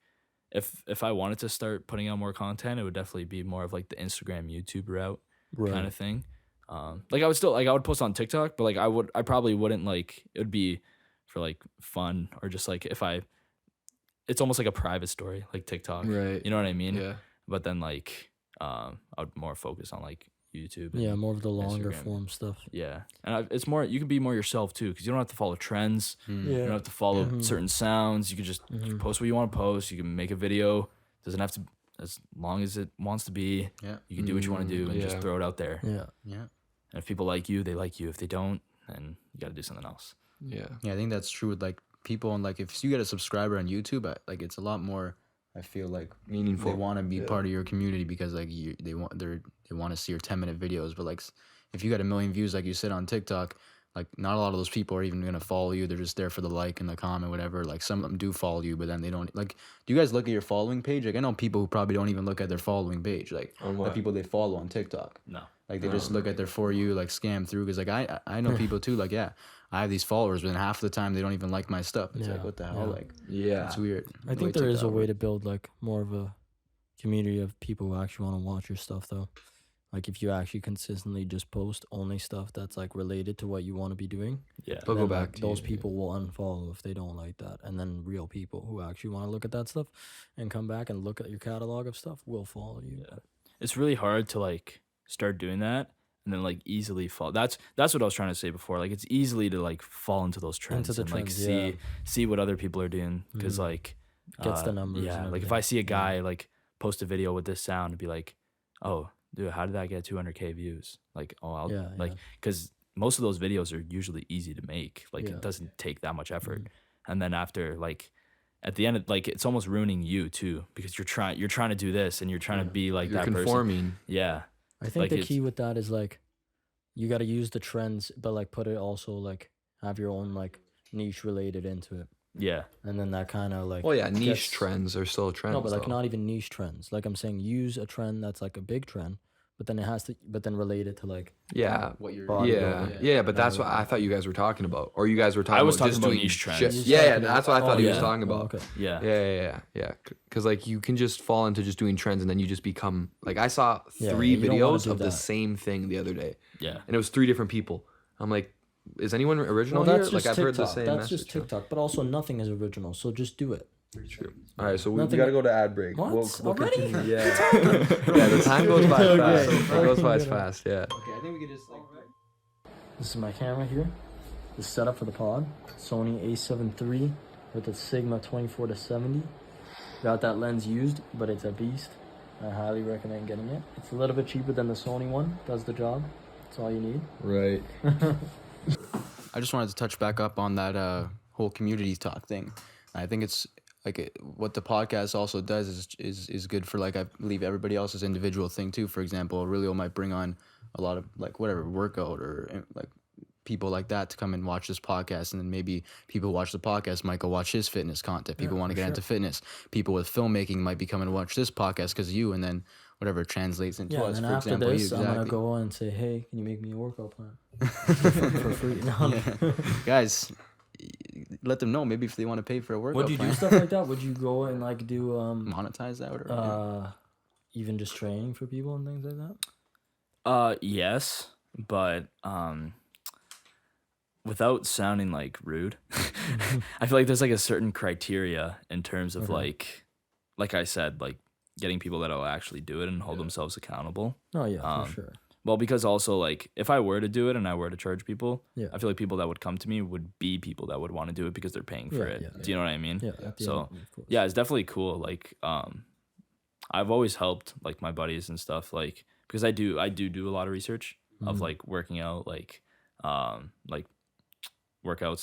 if I wanted to start putting out more content, it would definitely be more of like the Instagram, YouTube route kind of thing. Like I would post on TikTok, but like I probably wouldn't like, it would be for like fun or just like it's almost like a private story, like TikTok. Right. You know what I mean? Yeah. But then like, I would more focus on like YouTube. Yeah, more of the longer Instagram. form stuff. Yeah, and it's more, you can be more yourself too, because you don't have to follow trends. You don't have to follow certain sounds. You can just post what you want to post. You can make a video. Doesn't have to, as long as it wants to be. Yeah, you can do what you want to do and just throw it out there. Yeah, yeah. And if people like you, they like you. If they don't, then you got to do something else. Yeah, yeah. I think that's true with like people, and like if you get a subscriber on YouTube, like it's a lot more. I feel like meaningful. They want to be part of your community because like they want to see your 10-minute videos. But like if you got 1 million views, like you said on TikTok, like not a lot of those people are even gonna follow you. They're just there for the like and the comment, whatever. Like some of them do follow you, but then they don't. Like, do you guys look at your following page? Like I know people who probably don't even look at their following page. Like the people they follow on TikTok. No. Like they just look at their For You, like scam through. Because like I know people too. Like I have these followers, but then half the time they don't even like my stuff. It's like, what the hell? Like, it's weird. I think there is a way to build like more of a community of people who actually want to watch your stuff though. Like if you actually consistently just post only stuff that's like related to what you want to be doing. Yeah. They'll go back like, those people will unfollow if they don't like that. And then real people who actually want to look at that stuff and come back and look at your catalog of stuff will follow you. Yeah. It's really hard to like start doing that and then like easily fall. That's what I was trying to say before. Like it's easily to like fall into those trends like see what other people are doing, because like gets the numbers. Yeah, like if I see a guy like post a video with this sound and be like, oh dude, how did that get 200K views? Like, oh, I'll because most of those videos are usually easy to make. Like it doesn't take that much effort. And then after like at the end, like it's almost ruining you too, because you're trying to do this and you're trying to be like that conforming. person. Yeah. I think like the key with that is like you got to use the trends, but like put it also like have your own like niche related into it. Yeah. And then that kind of like. Well, yeah, niche trends are still trends. No, but like not even niche trends. Like I'm saying, use a trend that's like a big trend, but then it has to, but then relate it to like. What you're. But that's what I thought you guys were talking about, or you guys were talking. I was about talking about niche trends. Yeah, that's what I thought he was talking about. Okay. Yeah. Because like you can just fall into just doing trends, and then you just become like I saw 3 videos of the same thing the other day. Yeah. And it was 3 different people. I'm like, is anyone original here? Like I've heard the same message. That's just TikTok, but also nothing is original. So just do it. True. All right, so we got to go to ad break. What? We'll Already? continue. Yeah. The time goes by fast. It goes by fast. Yeah. Okay, I think we could just like. This is my camera here. The setup for the pod. Sony A7 III with a Sigma 24-70. Got that lens used, but it's a beast. I highly recommend getting it. It's a little bit cheaper than the Sony one. Does the job. That's all you need. Right. I just wanted to touch back up on that whole community talk thing. I think it's what the podcast also does is good for like I believe everybody else's individual thing too. For example, Aurelio might bring on a lot of like whatever workout or like people like that to come and watch this podcast, and then maybe people who watch the podcast might go watch his fitness content. People want to get into fitness. People with filmmaking might be coming to watch this podcast because of you, and then whatever translates into us. And for after example, this, I'm gonna go on and say, hey, can you make me a workout plan for free? No. Guys, let them know maybe if they want to pay for a workout. Would you do stuff like that? Would you go and like do monetize that or even just training for people and things like that? Yes, but without sounding like rude, I feel like there's like a certain criteria in terms of like I said, like getting people that'll actually do it and hold themselves accountable. Oh yeah, for sure. Well, because also like if I were to do it and I were to charge people, I feel like people that would come to me would be people that would want to do it because they're paying for it. Do you know what I mean? Yeah. So yeah, it's definitely cool. Like I've always helped like my buddies and stuff, like because I do a lot of research of like working out, like workouts,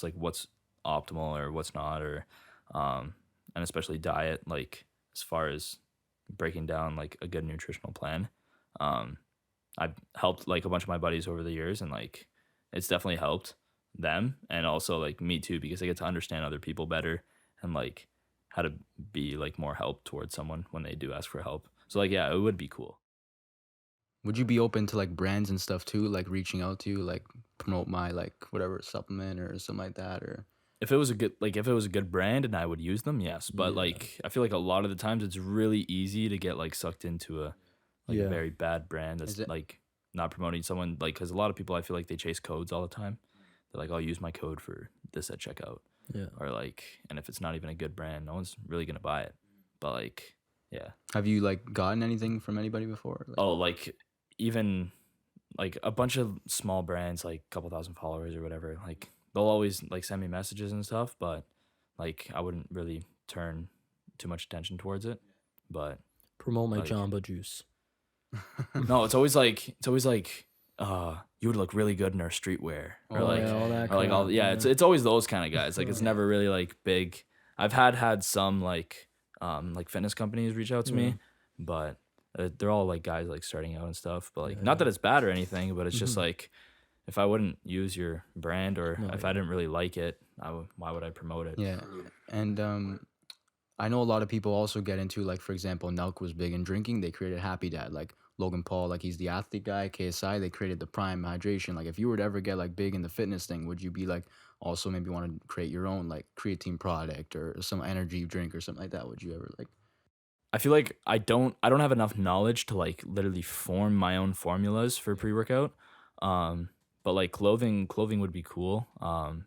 like what's optimal or what's not, or and especially diet, like as far as breaking down like a good nutritional plan. I've helped like a bunch of my buddies over the years, and like it's definitely helped them and also like me too, because I get to understand other people better and like how to be like more help towards someone when they do ask for help. So like yeah, it would be cool. Would you be open to like brands and stuff too, like reaching out to you, like promote my like whatever supplement or something like that? Or if it was a good brand and I would use them, yes. But like I feel like a lot of the times it's really easy to get like sucked into a very bad brand that's like not promoting someone, like because a lot of people I feel like they chase codes all the time. They're like, I'll use my code for this at checkout. Yeah. Or like, and if it's not even a good brand, no one's really gonna buy it. But like, yeah. Have you like gotten anything from anybody before? Like, like even like a bunch of small brands, like a couple thousand followers or whatever, like they'll always like send me messages and stuff, but like I wouldn't really turn too much attention towards it. But promote my Jamba Juice. No, it's always like you would look really good in our streetwear, or all that, or like all it's always those kind of guys. Like it's never really like big. I've had some like fitness companies reach out to me, but they're all like guys like starting out and stuff. But like not that it's bad or anything, but it's just like if I wouldn't use your brand or if I didn't really like it, why would I promote it? Yeah, and I know a lot of people also get into, like, for example, Nelk was big in drinking. They created Happy Dad. Like, Logan Paul, like, he's the athlete guy. KSI, they created the Prime Hydration. Like, if you were to ever get, like, big in the fitness thing, would you be, like, also maybe want to create your own, like, creatine product or some energy drink or something like that? Would you ever, like... I feel like I don't have enough knowledge to, like, literally form my own formulas for pre-workout. But, like, clothing would be cool,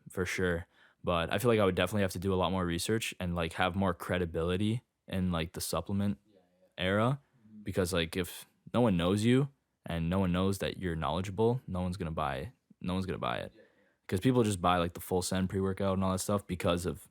for sure. But I feel like I would definitely have to do a lot more research and like have more credibility in like the supplement era, because like if no one knows you and no one knows that you're knowledgeable, no one's gonna buy it. Because people just buy like the Full Send pre-workout and all that stuff because of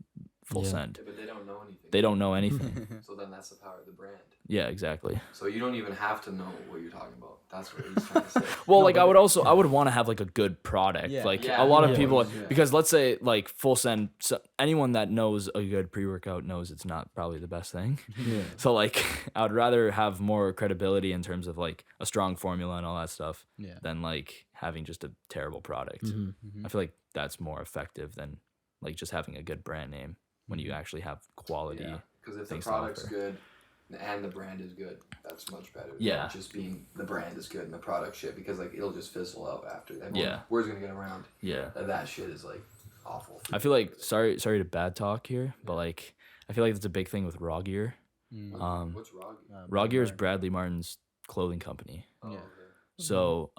Full Send. Yeah, but they don't know anything. They don't know anything. So then that's the power of the brand. Yeah, exactly. So you don't even have to know what you're talking about. That's what he's trying to say. Well, no, like I would want to have like a good product. Yeah. Like a lot of people, because let's say like Full Send, so anyone that knows a good pre-workout knows it's not probably the best thing. Yeah. So like I would rather have more credibility in terms of like a strong formula and all that stuff than like having just a terrible product. I feel like that's more effective than like just having a good brand name when you actually have quality. Yeah, because if the product's good and the brand is good, that's much better than just being the brand is good and the product shit, because like it'll just fizzle out after that. Word's gonna get around. Yeah. That shit is like awful. I feel like sorry to bad talk here, but like I feel like that's a big thing with Raw Gear. What's Raw Gear? Raw Gear is Bradley Martin's clothing company. Okay. So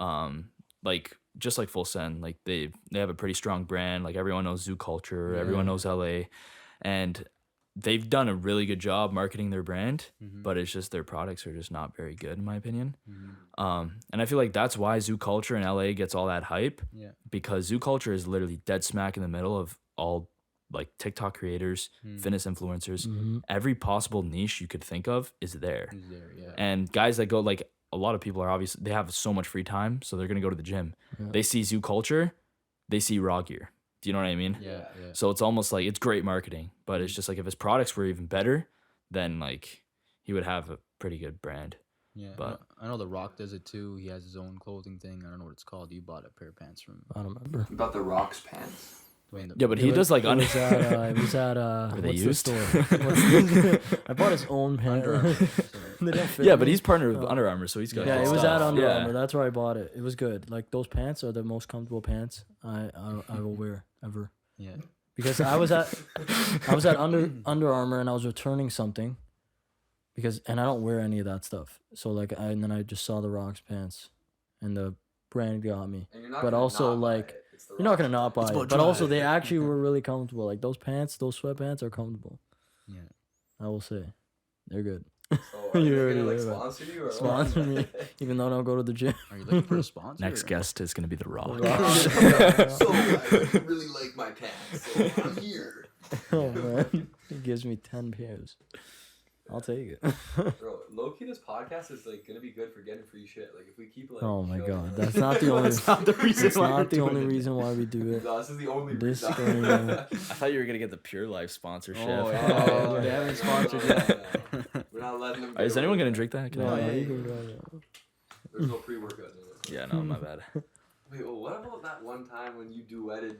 like just like Full Send, like they have a pretty strong brand. Like everyone knows Zoo Culture, everyone knows LA, and they've done a really good job marketing their brand, but it's just their products are just not very good in my opinion. And I feel like that's why Zoo Culture in LA gets all that hype, because Zoo Culture is literally dead smack in the middle of all like TikTok creators, fitness influencers, every possible niche you could think of is there. And guys that go, like a lot of people are obviously, they have so much free time, so they're gonna go to the gym. They see Zoo Culture, they see Raw Gear. Do you know what I mean? Yeah. So it's almost like it's great marketing, but it's just like if his products were even better, then like he would have a pretty good brand. Yeah, but I know The Rock does it too. He has his own clothing thing. I don't know what it's called. You bought a pair of pants from. I don't remember. About The Rock's pants. Yeah, but he does like It was at they what's used? the store? I bought his own pants. Yeah, but he's partnered with Under Armour, so he's got. Yeah, good it was stuff. at Under Yeah. Armour. That's where I bought it. It was good. Like those pants are the most comfortable pants I will wear ever. Yeah. Because I was at Under Armour and I was returning something. And I don't wear any of that stuff. So like and then I just saw The Rock's pants, and the brand got me. But also like you're not gonna not buy it. But also they actually were really comfortable. Like those pants, those sweatpants are comfortable. Yeah. I will say, they're good. So are you You're gonna like right. sponsor you or Sponsor me, even though I don't go to the gym. Are you looking for a sponsor? Next guest is gonna be The Rock. So I really like my pants. So I'm here. Oh man, he gives me 10 pairs. I'll take it. Bro, low-key, this podcast is like gonna be good for getting free shit. Like if we keep like. Oh my showing god, it. that's not the only. That's not the reason It's why not we're the doing only it. reason why we do it. No, this is the only Disclaimer. I thought you were gonna get the Pure Life sponsorship. Oh, yeah. they haven't sponsored yet. We're not letting them. Is anyone gonna drink that? Can I No, have it? you can go, yeah. There's no pre-workout in it. Yeah, no, my bad. Wait, well, what about that one time when you duetted?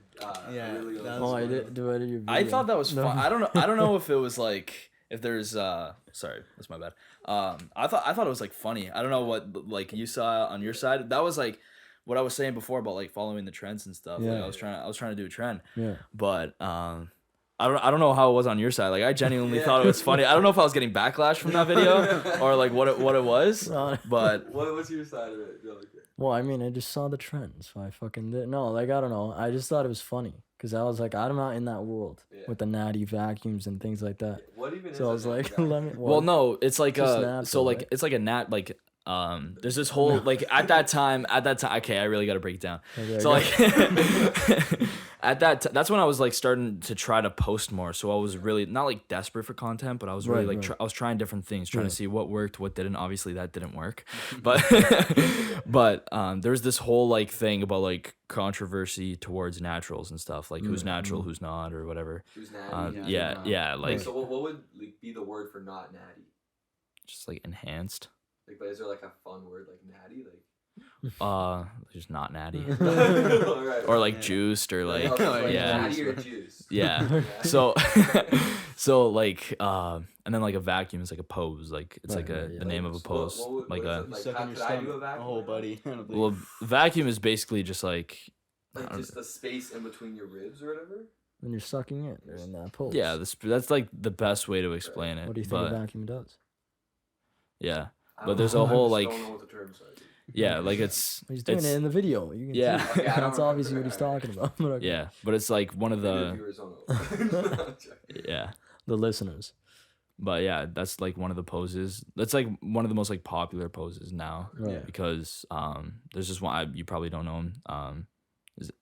Yeah, Really that Oh, was I did do edit your video. I thought that was No. fun. I don't know if it was like if there's sorry, that's my bad. I thought it was like funny. I don't know what like you saw on your side. That was like what I was saying before about like following the trends and stuff. Yeah. Like I was trying to do a trend. Yeah. But I don't know how it was on your side. Like I genuinely thought it was funny. I don't know if I was getting backlash from that video or like what it was. But What's your side of it? Well, I mean, I just saw the trend, so I fucking did. No, like I don't know. I just thought it was funny because I was like, I'm not in that world with the Natty vacuums and things like that. What even? So I was like, let me. well, no, it's like Just so natural, like right? it's like a nat like there's this whole like at that time okay, I really got to break it down. Okay, So like at that's when I was like starting to try to post more. So I was really not like desperate for content, but I was really Right. I was trying different things, trying Yeah. to see what worked, what didn't. Obviously that didn't work. But there's this whole like thing about like controversy towards naturals and stuff, like who's natural, who's not, or whatever. Who's natty? Yeah, like So what would like be the word for not natty? just like enhanced. Like, but is there like a fun word like natty? Like. Just not natty. Alright. Or like juiced or like yeah. Natty or juice. Yeah. So like and then like a vacuum is like a pose, like it's Right, like right, yeah. the name of a pose, like a like Suck how in your could I do a stomach. vacuum? Oh, buddy. I don't believe well vacuum is basically just like Like just the space in between your ribs or whatever. When you're sucking it, you're in that pose. yeah, that's like the best way to explain it. What do you think but a vacuum does? yeah. I But don't there's know, a whole I just like don't know what the terms are. yeah, like it's He's doing it's, it in the video. You can Yeah. see. Okay, I don't That's obviously what remember. he's talking about. But okay. yeah, but it's like one of The the viewers don't know. yeah. The listeners. But yeah, that's like one of the poses. That's like one of the most like popular poses now. Right. Because there's this one you probably don't know him. Is it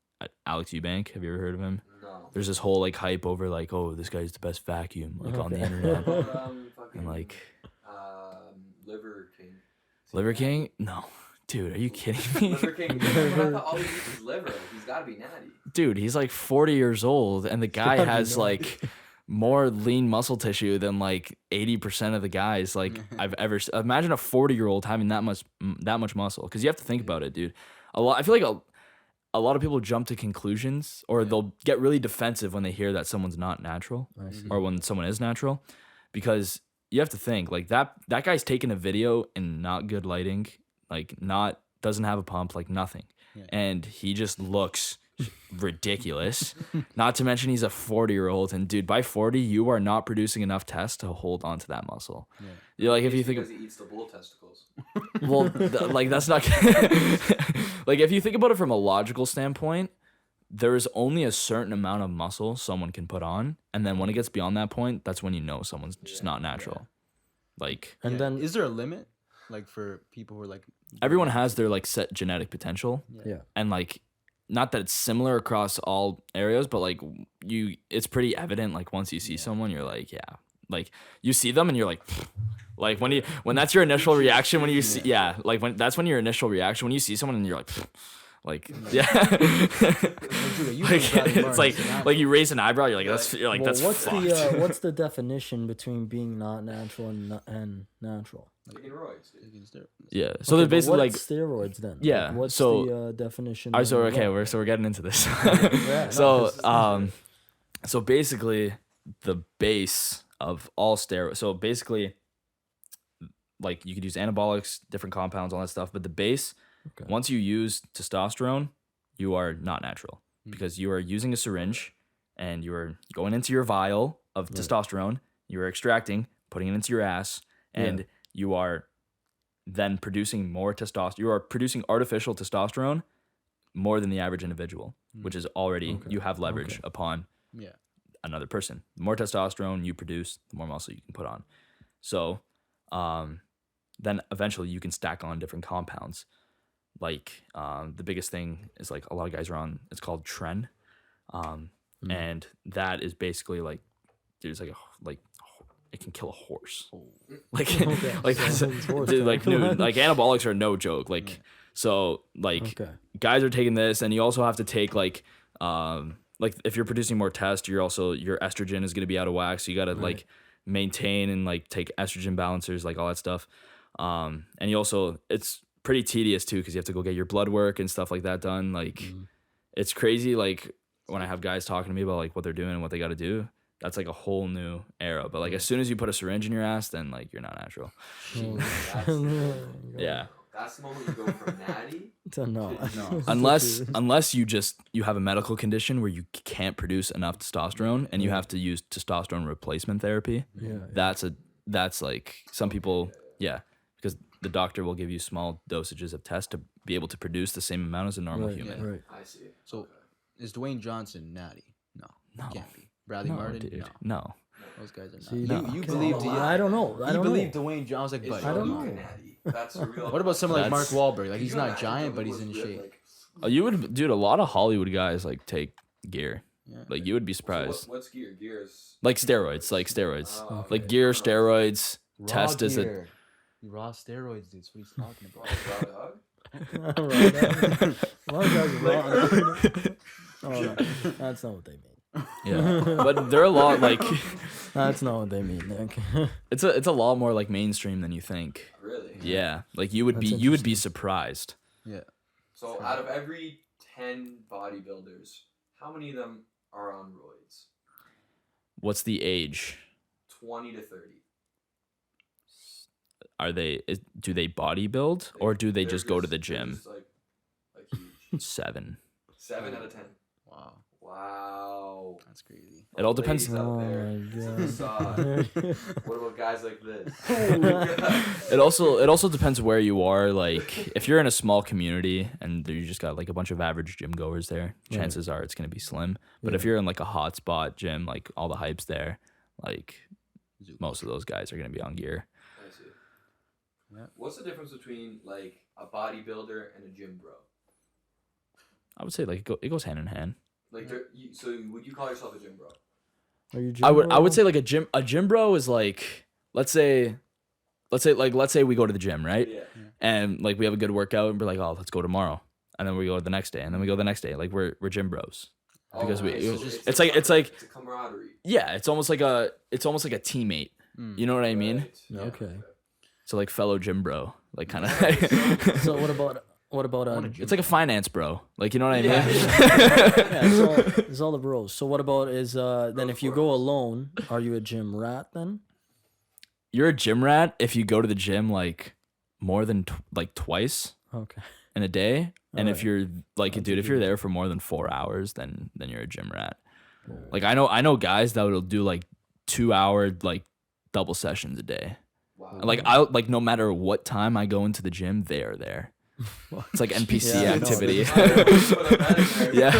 Alex Eubank? Have you ever heard of him? No. There's this whole like hype over like, oh, this guy's the best vacuum like on the Okay. internet. Fucking, And like Liver King. Liver King? No. Dude, are you kidding me? Liver King. I thought all he eats is liver. Like, he's got to be natty. Dude, he's like 40 years old and the guy gotta be has naughty. like more lean muscle tissue than like 80% of the guys like I've ever imagine a 40-year-old having that much muscle, because you have to think about it, dude. I feel like a lot of people jump to conclusions, or they'll get really defensive when they hear that someone's not natural I see. or when someone is natural, because you have to think like that guy's taking a video in not good lighting, like doesn't have a pump, like nothing. Yeah. And he just looks ridiculous. Not to mention he's a 40-year-old, and dude, by 40 you are not producing enough tests to hold onto that muscle. Yeah. You're like, if you It's think because he eats the bull testicles. well like that's not like if you think about it from a logical standpoint, there is only a certain amount of muscle someone can put on, and then when it gets beyond that point, that's when you know someone's just not natural. Like And then is there a limit, like for people who are like everyone has their like set genetic potential, yeah. and like not that it's similar across all areas, but like it's pretty evident, like once you see someone, you're like, yeah, like you see them and you're like when that's your initial reaction when you see, like that's when your initial reaction when you see someone and you're Like, yeah. It's like you raise an eyebrow. You're like, that's what's fucked. what's the definition between being not natural and natural? Yeah. So there's basically like steroids then. Yeah. Like, what's so the definition? All right, so we're getting into this. So basically the base of all steroids. So basically, like you could use anabolics, different compounds, all that stuff. But the base, once you use testosterone, you are not natural because you are using a syringe and you are going into your vial of testosterone. You are extracting, putting it into your ass, and you are then producing more testosterone. You are producing artificial testosterone more than the average individual, which is already you have leverage upon another person. The more testosterone you produce, the more muscle you can put on. So then eventually you can stack on different compounds. Like the biggest thing is like a lot of guys are on, it's called tren. And that is basically like, dude, it's like it can kill a horse. Like dude, like anabolics are no joke. Like so like guys are taking this, and you also have to take like if you're producing more test, your estrogen is gonna be out of whack. So you gotta like maintain and like take estrogen balancers, like all that stuff. And you also, it's pretty tedious too, because you have to go get your blood work and stuff like that done. Like it's crazy. Like when I have guys talking to me about like what they're doing and what they got to do, that's like a whole new era. But like as soon as you put a syringe in your ass, then like you're not natural. Yeah. That's the moment you go from natty to no. Unless you have a medical condition where you can't produce enough testosterone and you have to use testosterone replacement therapy. That's like some people, because the doctor will give you small dosages of test to be able to produce the same amount as a normal human. Right. I see. So is Dwayne Johnson natty? No. Can't be. Bradley Martin? Dude. No. Those guys are not. See, You believe I don't know. You believe Dwayne Johnson? Like, I don't know. That's a real. What about someone like Mark Wahlberg? Like he's not giant, but he's in shape. You would, dude. A lot of Hollywood guys like take gear. Yeah. Like you would be surprised. What's gear? Gear is like steroids. Like gear, steroids. Test is a raw steroids, dude. That's what he's talking about. That's not what they mean. Yeah, but they're a lot like. That's not what they mean, Nick. It's a lot more like mainstream than you think. Really? Yeah, like you would be surprised. Yeah. So out of every 10 bodybuilders, how many of them are on roids? What's the age? 20 to 30. Do they bodybuild or do they just go to the gym? Just like huge. 7. 7 out of 10. Wow. That's crazy. It all depends. Oh my god. What about guys like this? It also depends where you are. Like if you're in a small community and you just got like a bunch of average gym goers there, chances are it's gonna be slim. But if you're in like a hot spot gym, like all the hype's there, like most of those guys are gonna be on gear. I see. Yeah. What's the difference between like a bodybuilder and a gym bro? I would say like it goes hand in hand. Like, so would you call yourself a gym bro? Are you gym I would bro? say like a gym bro is like let's say we go to the gym, right? Yeah. And like we have a good workout and we're like, oh, let's go tomorrow, and then we go the next day, and then we go the next day. Like we're gym bros because it's like it's a camaraderie. Yeah, it's almost like a teammate. You know what I mean? Right. Okay. So like fellow gym bro, like kind of. So what about it's like a finance bro, like you know what I mean? It's all the bros. So what about then if you go alone, are you a gym rat then? You're a gym rat if you go to the gym like more than twice in a day, and if you're like if you're there for more than 4 hours, then you're a gym rat. Like I know guys that will do like 2-hour like double sessions a day. Wow. Like I like no matter what time I go into the gym, they are there. It's like NPC activity. Yeah.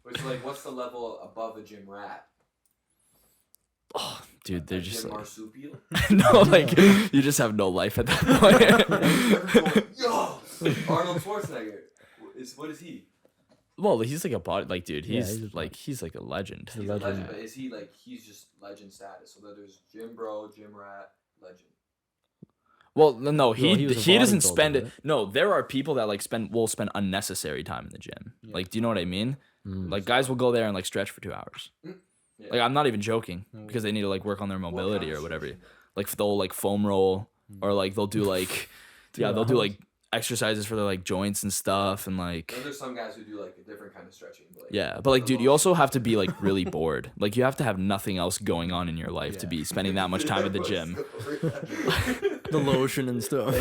Which like, what's the level above a gym rat? Oh, dude, they're just gym like, marsupial? no, like you just have no life at that point. Yo, Arnold Schwarzenegger. What is he? Well, he's like a body, like dude, he's like a legend. He's a legend, but is he like he's just legend status? So that there's gym bro, gym rat, legend. Well, no, he was a doesn't bodybuilder, spend it. right? No, there are people that like will spend unnecessary time in the gym. Yeah. Like, do you know what I mean? Like guys will go there and like stretch for 2 hours. Yeah. Like, I'm not even joking because they need to like work on their mobility or whatever. Like they'll like foam roll or like they'll do like they'll do like exercises for their like joints and stuff and like. And there's some guys who do like a different kind of stretching. But, Yeah, but like, dude, you also have to be like really bored. Like, you have to have nothing else going on in your life to be spending that much time at the gym. The lotion and stuff.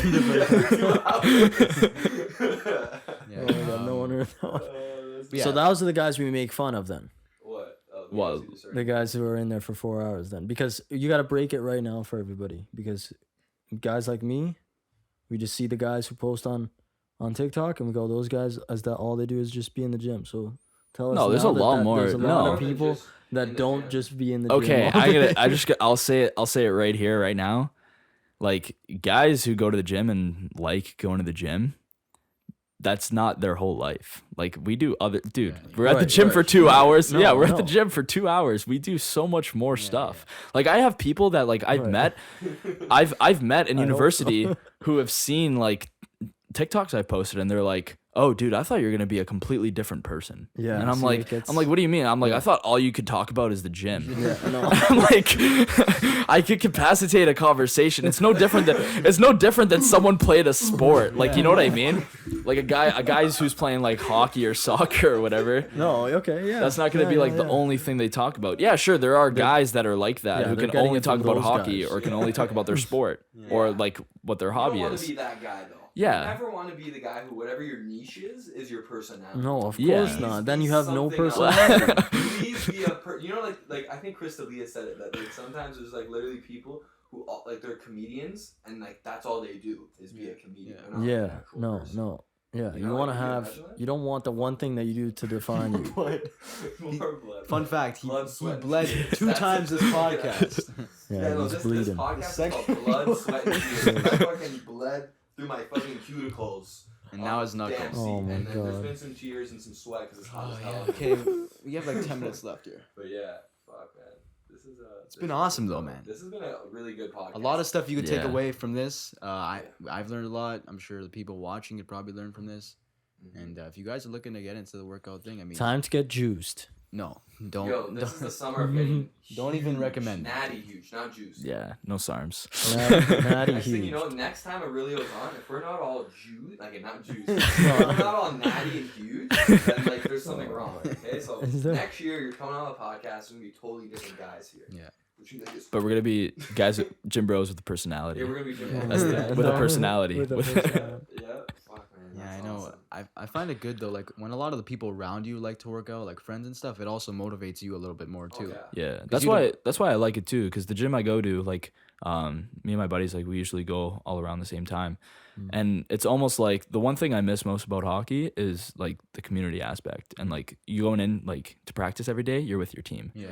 No one heard that one. So those are the guys we make fun of then. What? Well, The guys who are in there for 4 hours then. Because you got to break it right now for everybody. Because guys like me, we just see the guys who post on TikTok and we go, those guys, as that all they do is just be in the gym. So tell us. No, there's a lot more. There's a lot of people that don't just be in the gym. Okay, I'll say it right here, right now. Like, guys who go to the gym and like going to the gym, that's not their whole life. Like, we do we're at the gym for 2 hours. We're at the gym for 2 hours. We do so much more stuff. Like, I have people that like I've met in university who have seen like TikToks I posted and they're like, oh, dude, I thought you were going to be a completely different person. Yeah. And I'm like, what do you mean? I'm like, I thought all you could talk about is the gym. Yeah, no. I'm like, I could capacitate a conversation. It's no different than someone played a sport. Like, you know what I mean? Like a guy who's playing like hockey or soccer or whatever. No, okay, yeah. That's not going to be like the only thing they talk about. Yeah, sure, there are guys that are like that who can only talk about hockey or can only talk about their sport or like what their hobby is. You don't want to be that guy though. Yeah. You never want to be the guy who, whatever your niche is your personality. No, of course not. Then you have no personality. Please be you know, like I think Chris D'Elia said it, that like sometimes there's like literally people who like they're comedians and like that's all they do is be a comedian. Yeah. No. Yeah, you want to have. You don't want the one thing that you do to define you. Fun fact: he bled 2 times this podcast. He's bleeding. This podcast is called Blood, Sweat, and Tears. I fucking bled through my fucking cuticles. And now his knuckles. Oh my and then God. there's been some tears and some sweat because it's hot as hell. Okay, we have like 10 minutes left here. But yeah, fuck man. It's been awesome though, man. This has been a really good podcast. A lot of stuff you could take away from this. I've learned a lot. I'm sure the people watching could probably learn from this. And if you guys are looking to get into the workout thing, I mean, time to get juiced. No, don't. Yo, this is the summer of getting don't even recommend Natty huge, not juice. Yeah, no SARMs. Natty Next huge. thing you know, next time Aurelio's on, if we're not all juice, like not juice, if we're not all natty and huge, then like there's something wrong. Okay, so next year you're coming on the podcast, there's gonna be totally different guys here. Yeah. But we're gonna be guys, gym bros with a personality. Yeah, we're gonna be gym bros. With a personality. With a personality. Yeah, fuck man. Yeah, I know. Awesome. I find it good though. Like when a lot of the people around you like to work out, like friends and stuff, it also motivates you a little bit more too. Yeah, that's why I like it too. Because the gym I go to, like, me and my buddies, like we usually go all around the same time, and it's almost like the one thing I miss most about hockey is like the community aspect, and like you going in like to practice every day, you're with your team. Yeah.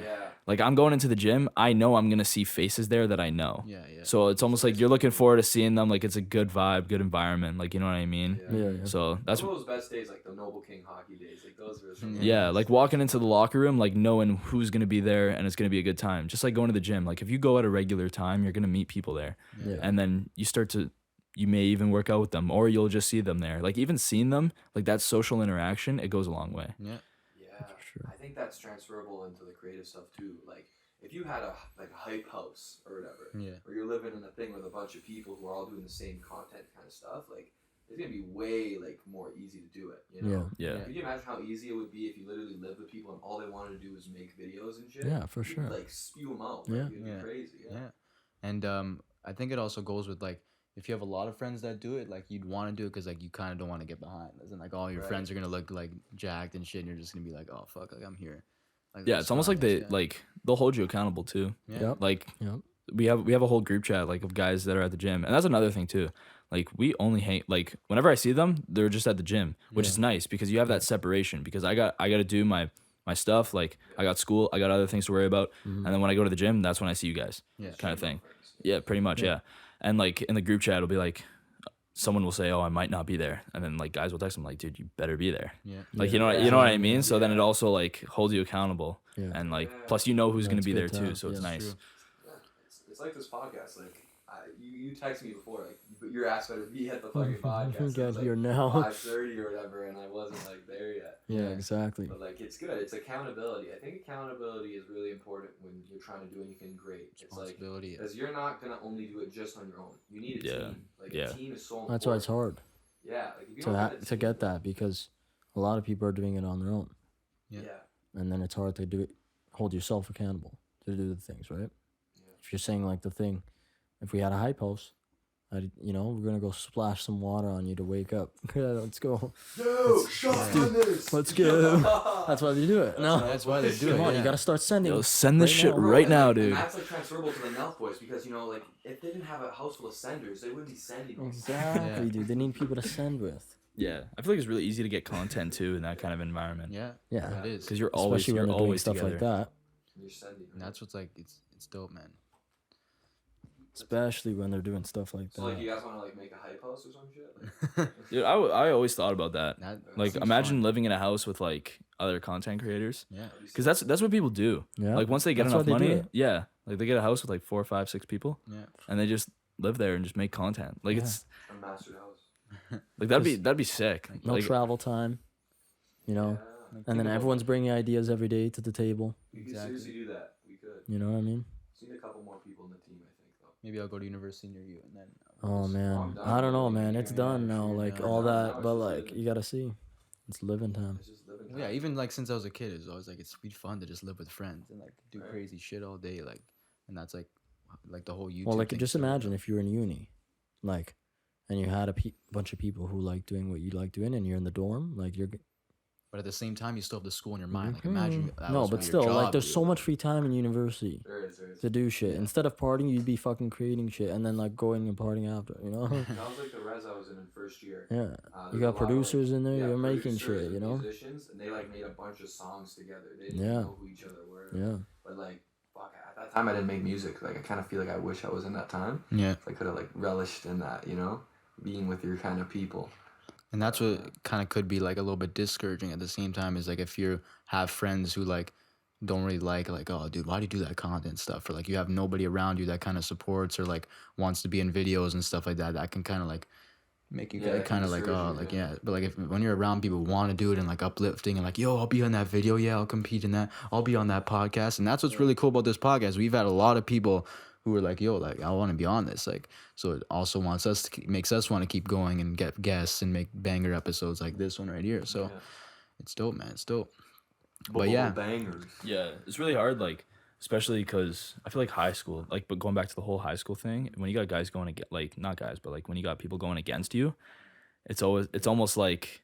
Like I'm going into the gym, I know I'm gonna see faces there that I know. Yeah. So it's almost like you're looking forward to seeing them. Like it's a good vibe, good environment. Like you know what I mean? Yeah. So that's one of those best days, like the Noble King hockey days. Like those were. Yeah, like walking into the locker room, like knowing who's gonna be there and it's gonna be a good time. Just like going to the gym. Like if you go at a regular time, you're gonna meet people there, and then you may even work out with them, or you'll just see them there. Like even seeing them, like that social interaction, it goes a long way. Yeah, sure. I think that's transferable into the creative stuff too. Like if you had a hype house or whatever, or you're living in a thing with a bunch of people who are all doing the same content kind of stuff, like it's gonna be way like more easy to do it. You know? Yeah. Can you imagine how easy it would be if you literally lived with people and all they wanted to do was make videos and shit? Yeah, for sure. Like spew them out. Like, it'd be crazy. Yeah. And I think it also goes with like, if you have a lot of friends that do it, like you'd want to do it because like you kind of don't want to get behind. Isn't like all your friends are gonna look like jacked and shit, and you're just gonna be like, oh fuck, like I'm here. Like, it's almost like they'll hold you accountable too. Yeah. Like we have a whole group chat like of guys that are at the gym, and that's another thing too. Like we only hang like whenever I see them, they're just at the gym, which is nice because you have that separation. Because I got to do my stuff. Like I got school, I got other things to worry about, and then when I go to the gym, that's when I see you guys. Kind of thing. Yeah, pretty much. Yeah. And like in the group chat, it'll be like someone will say, "Oh, I might not be there," and then like guys will text them like, "Dude, you better be there." Like you know what I mean. So then it also like holds you accountable, and like plus you know who's gonna be there too. So it's nice. It's like this podcast. Like you text me before, like you your ass better be at the fucking podcast. Get here now. 5:30 or whatever, and I wasn't like there yet. Yeah, exactly. But like it's good. It's accountability. I think accountability is really important when you're trying to do anything great. It's like because you're not gonna only do it just on your own. You need a team. Like a team is so important. That's why it's hard. Yeah, like if you to get that because a lot of people are doing it on their own. Yeah. And then it's hard to do it. Hold yourself accountable to do the things, right? Yeah. If you're saying like the thing, if we had a hype house, we're gonna go splash some water on you to wake up. Let's go. Let's go. That's why they do it. No, that's why they do it. Come on, you gotta start sending. Yo, send this shit right now, dude. And that's like transferable to the Nelf boys because like if they didn't have a house full of senders, they wouldn't be sending. Exactly, dude. They need people to send with. Yeah, I feel like it's really easy to get content too in that kind of environment. Yeah, it is because you're always stuff together. like that. You're sending. And that's what's like it's dope, man. Especially when they're doing stuff like that. So like you guys want to like make a hype house or some shit? Dude, I always thought about that. Like imagine fun. living in a house with like other content creators. Yeah. Because that's what people do. Yeah. Like once they get enough money, like they get a house with like 4, 5, 6 people. Yeah. And they just live there and just make content. Like it's Unmastered house. Like that'd be sick. Like, no travel time. Yeah. And then everyone's bringing ideas every day to the table. We could seriously do that. We could. You know what I mean? Just need a couple more people in the team, I think, though. Maybe I'll go to university near you and then. Oh man, I don't know, man. It's done now, like all that, but like you gotta see, it's living time. It's just living time. Yeah, even like since I was a kid, it's always like it's fun to just live with friends and like do crazy shit all day, like, and that's like the whole YouTube. Well, like thing just imagine if you were in uni, like, and you had a bunch of people who like doing what you like doing, and you're in the dorm, like you're. But at the same time, you still have the school in your mind. Like imagine. No, but still, like there's so much free time in university. There is. To do shit. Instead of partying, you'd be fucking creating shit and then like going and partying after, you know? That was like the res I was in first year. Yeah. You got producers in there, you're making shit, you know? Musicians, and they like made a bunch of songs together. They didn't know who each other were. Yeah. But like, fuck, at that time I didn't make music. Like I kind of feel like I wish I was in that time. Yeah. I could have like relished in that, you know? Being with your kind of people. And that's what kind of could be like a little bit discouraging at the same time is like if you have friends who like don't really like oh dude, why do you do that content stuff, or like you have nobody around you that kind of supports or like wants to be in videos and stuff like that can kind of like make you kind of like but like if when you're around people who want to do it and like uplifting and like yo, I'll be on that video, I'll compete in that, I'll be on that podcast. And that's what's really cool about this podcast. We've had a lot of people who are like, yo, like I want to be on this, like, so it also makes us want to keep going and get guests and make banger episodes like this one right here. So it's dope, man. It's dope. But yeah, bangers. Yeah, it's really hard, like especially because I feel like high school, like, but going back to the whole high school thing, when you got guys going against, like not guys, but like when you got people going against you, it's almost like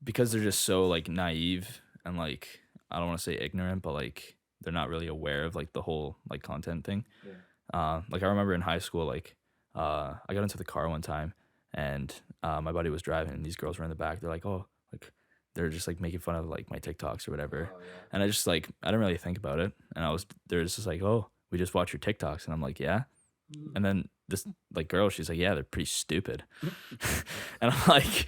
because they're just so like naive and like I don't want to say ignorant, but like they're not really aware of like the whole like content thing. Yeah. Like I remember in high school, like I got into the car one time and my buddy was driving and these girls were in the back. They're like, oh, like they're just like making fun of like my TikToks or whatever. Oh, yeah. And I just like I didn't really think about it. And they're just like, oh, we just watch your TikToks. And I'm like, yeah. And then this like girl, she's like, yeah, they're pretty stupid. And I'm like,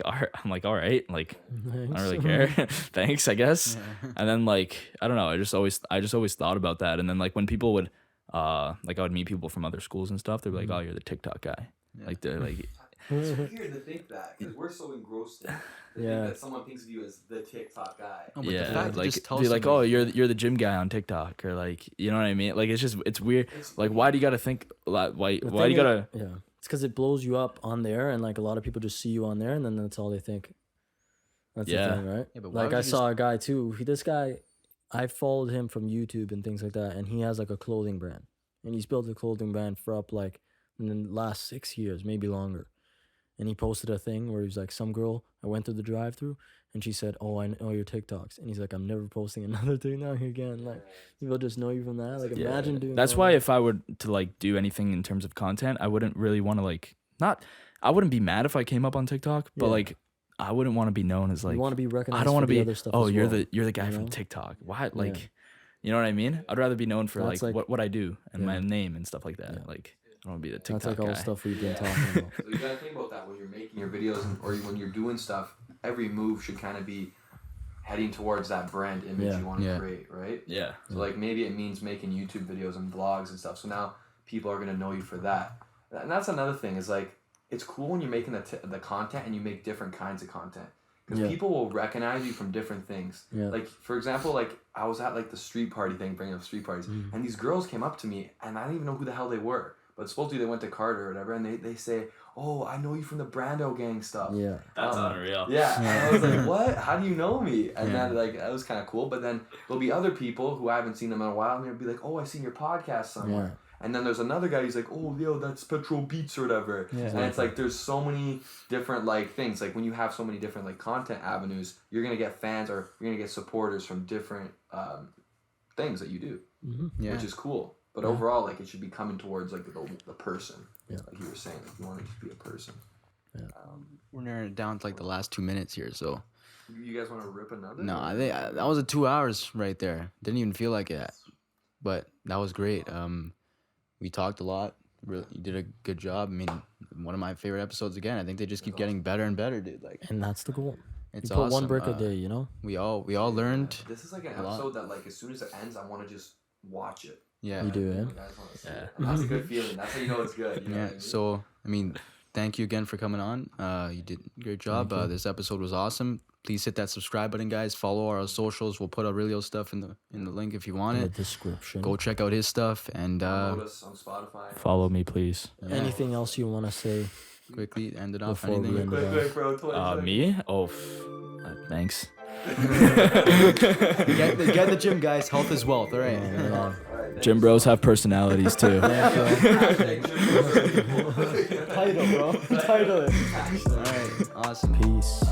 all right, like I don't really care. Thanks, I guess. Yeah. And then like I don't know, I just always thought about that. And then like when people would like I would meet people from other schools and stuff, they'd be like, oh, you're the TikTok guy. Yeah. Like they're like it's weird to think that because we're so engrossed in think that someone thinks of you as the TikTok guy. Oh, but the fact like just be like, oh, you're the gym guy on TikTok, or like, you know what I mean? Like it's weird. Like why do you gotta think why do you gotta? Yeah, it's because it blows you up on there, and like a lot of people just see you on there, and then that's all they think. That's the thing, right? Yeah, but like I saw a guy too. This guy, I followed him from YouTube and things like that, and he has like a clothing brand, and he's built a clothing brand for up like in the last 6 years, maybe longer. And he posted a thing where he was like, some girl, I went through the drive-thru and she said, oh, I know your TikToks. And he's like, I'm never posting another TikTok again. Like, people just know you from that. Like, imagine doing that's why if I were to like do anything in terms of content, I wouldn't really want to like, I wouldn't be mad if I came up on TikTok, but like, I wouldn't want to be known as like, you want to be recognized. I don't want to be, other stuff you're the guy from TikTok. Why? Like, you know what I mean? I'd rather be known for like what I do and my name and stuff like that. Yeah. Like, I don't want to be the TikTok guy. That's like all the stuff we've been talking about. So you gotta think about that when you're making your videos or when you're doing stuff. Every move should kind of be heading towards that brand image you want to create, right? Yeah. So like maybe it means making YouTube videos and vlogs and stuff. So now people are gonna know you for that. And that's another thing is like, it's cool when you're making the content and you make different kinds of content. Because people will recognize you from different things. Yeah. Like, for example, like, I was at, like, the street party thing, bringing up street parties, and these girls came up to me, and I didn't even know who the hell they were. But supposedly they went to Carter or whatever, and they say, oh, I know you from the Brando Gang stuff. Yeah. That's unreal. Yeah. And I was like, what? How do you know me? And then, like, that was kind of cool. But then there'll be other people who I haven't seen them in a while, and they'll be like, oh, I've seen your podcast somewhere. Yeah. And then there's another guy who's like, oh, yo, that's Petrol Beats or whatever. Yeah, and it's like, there's so many different, like, things. Like, when you have so many different, like, content avenues, you're going to get fans or you're going to get supporters from different things that you do, which is cool. But overall, like, it should be coming towards, like, the person. Yeah. Like you were saying, like, you want it to be a person. Yeah. We're narrowing it down to, like, the last 2 minutes here, so. You guys want to rip another? No, I think that was 2 hours right there. Didn't even feel like it. But that was great. We talked a lot. Really, you did a good job. I mean, one of my favorite episodes again. I think they just keep getting better and better, dude. Like, and that's the goal. It's you put awesome. One brick a day, you know. We all learned. This is like an episode that, like, as soon as it ends, I want to just watch it. Yeah, you do, That's a good feeling. That's how you know it's good. You know what I mean? So I mean, thank you again for coming on. You did a great job. This episode was awesome. Please hit that subscribe button, guys. Follow our socials. We'll put Aurelio's stuff in the link if you want it. In the description. Go check out his stuff and follow us on Spotify. Follow me, please. Yeah. Anything else you want to say? Quickly, end it off. Anything? Quick, bro. Me? Oh, thanks. Get in the gym, guys. Health is wealth. All right. Gym bros have personalities too. Title, bro. Title it. All right. Awesome. Peace.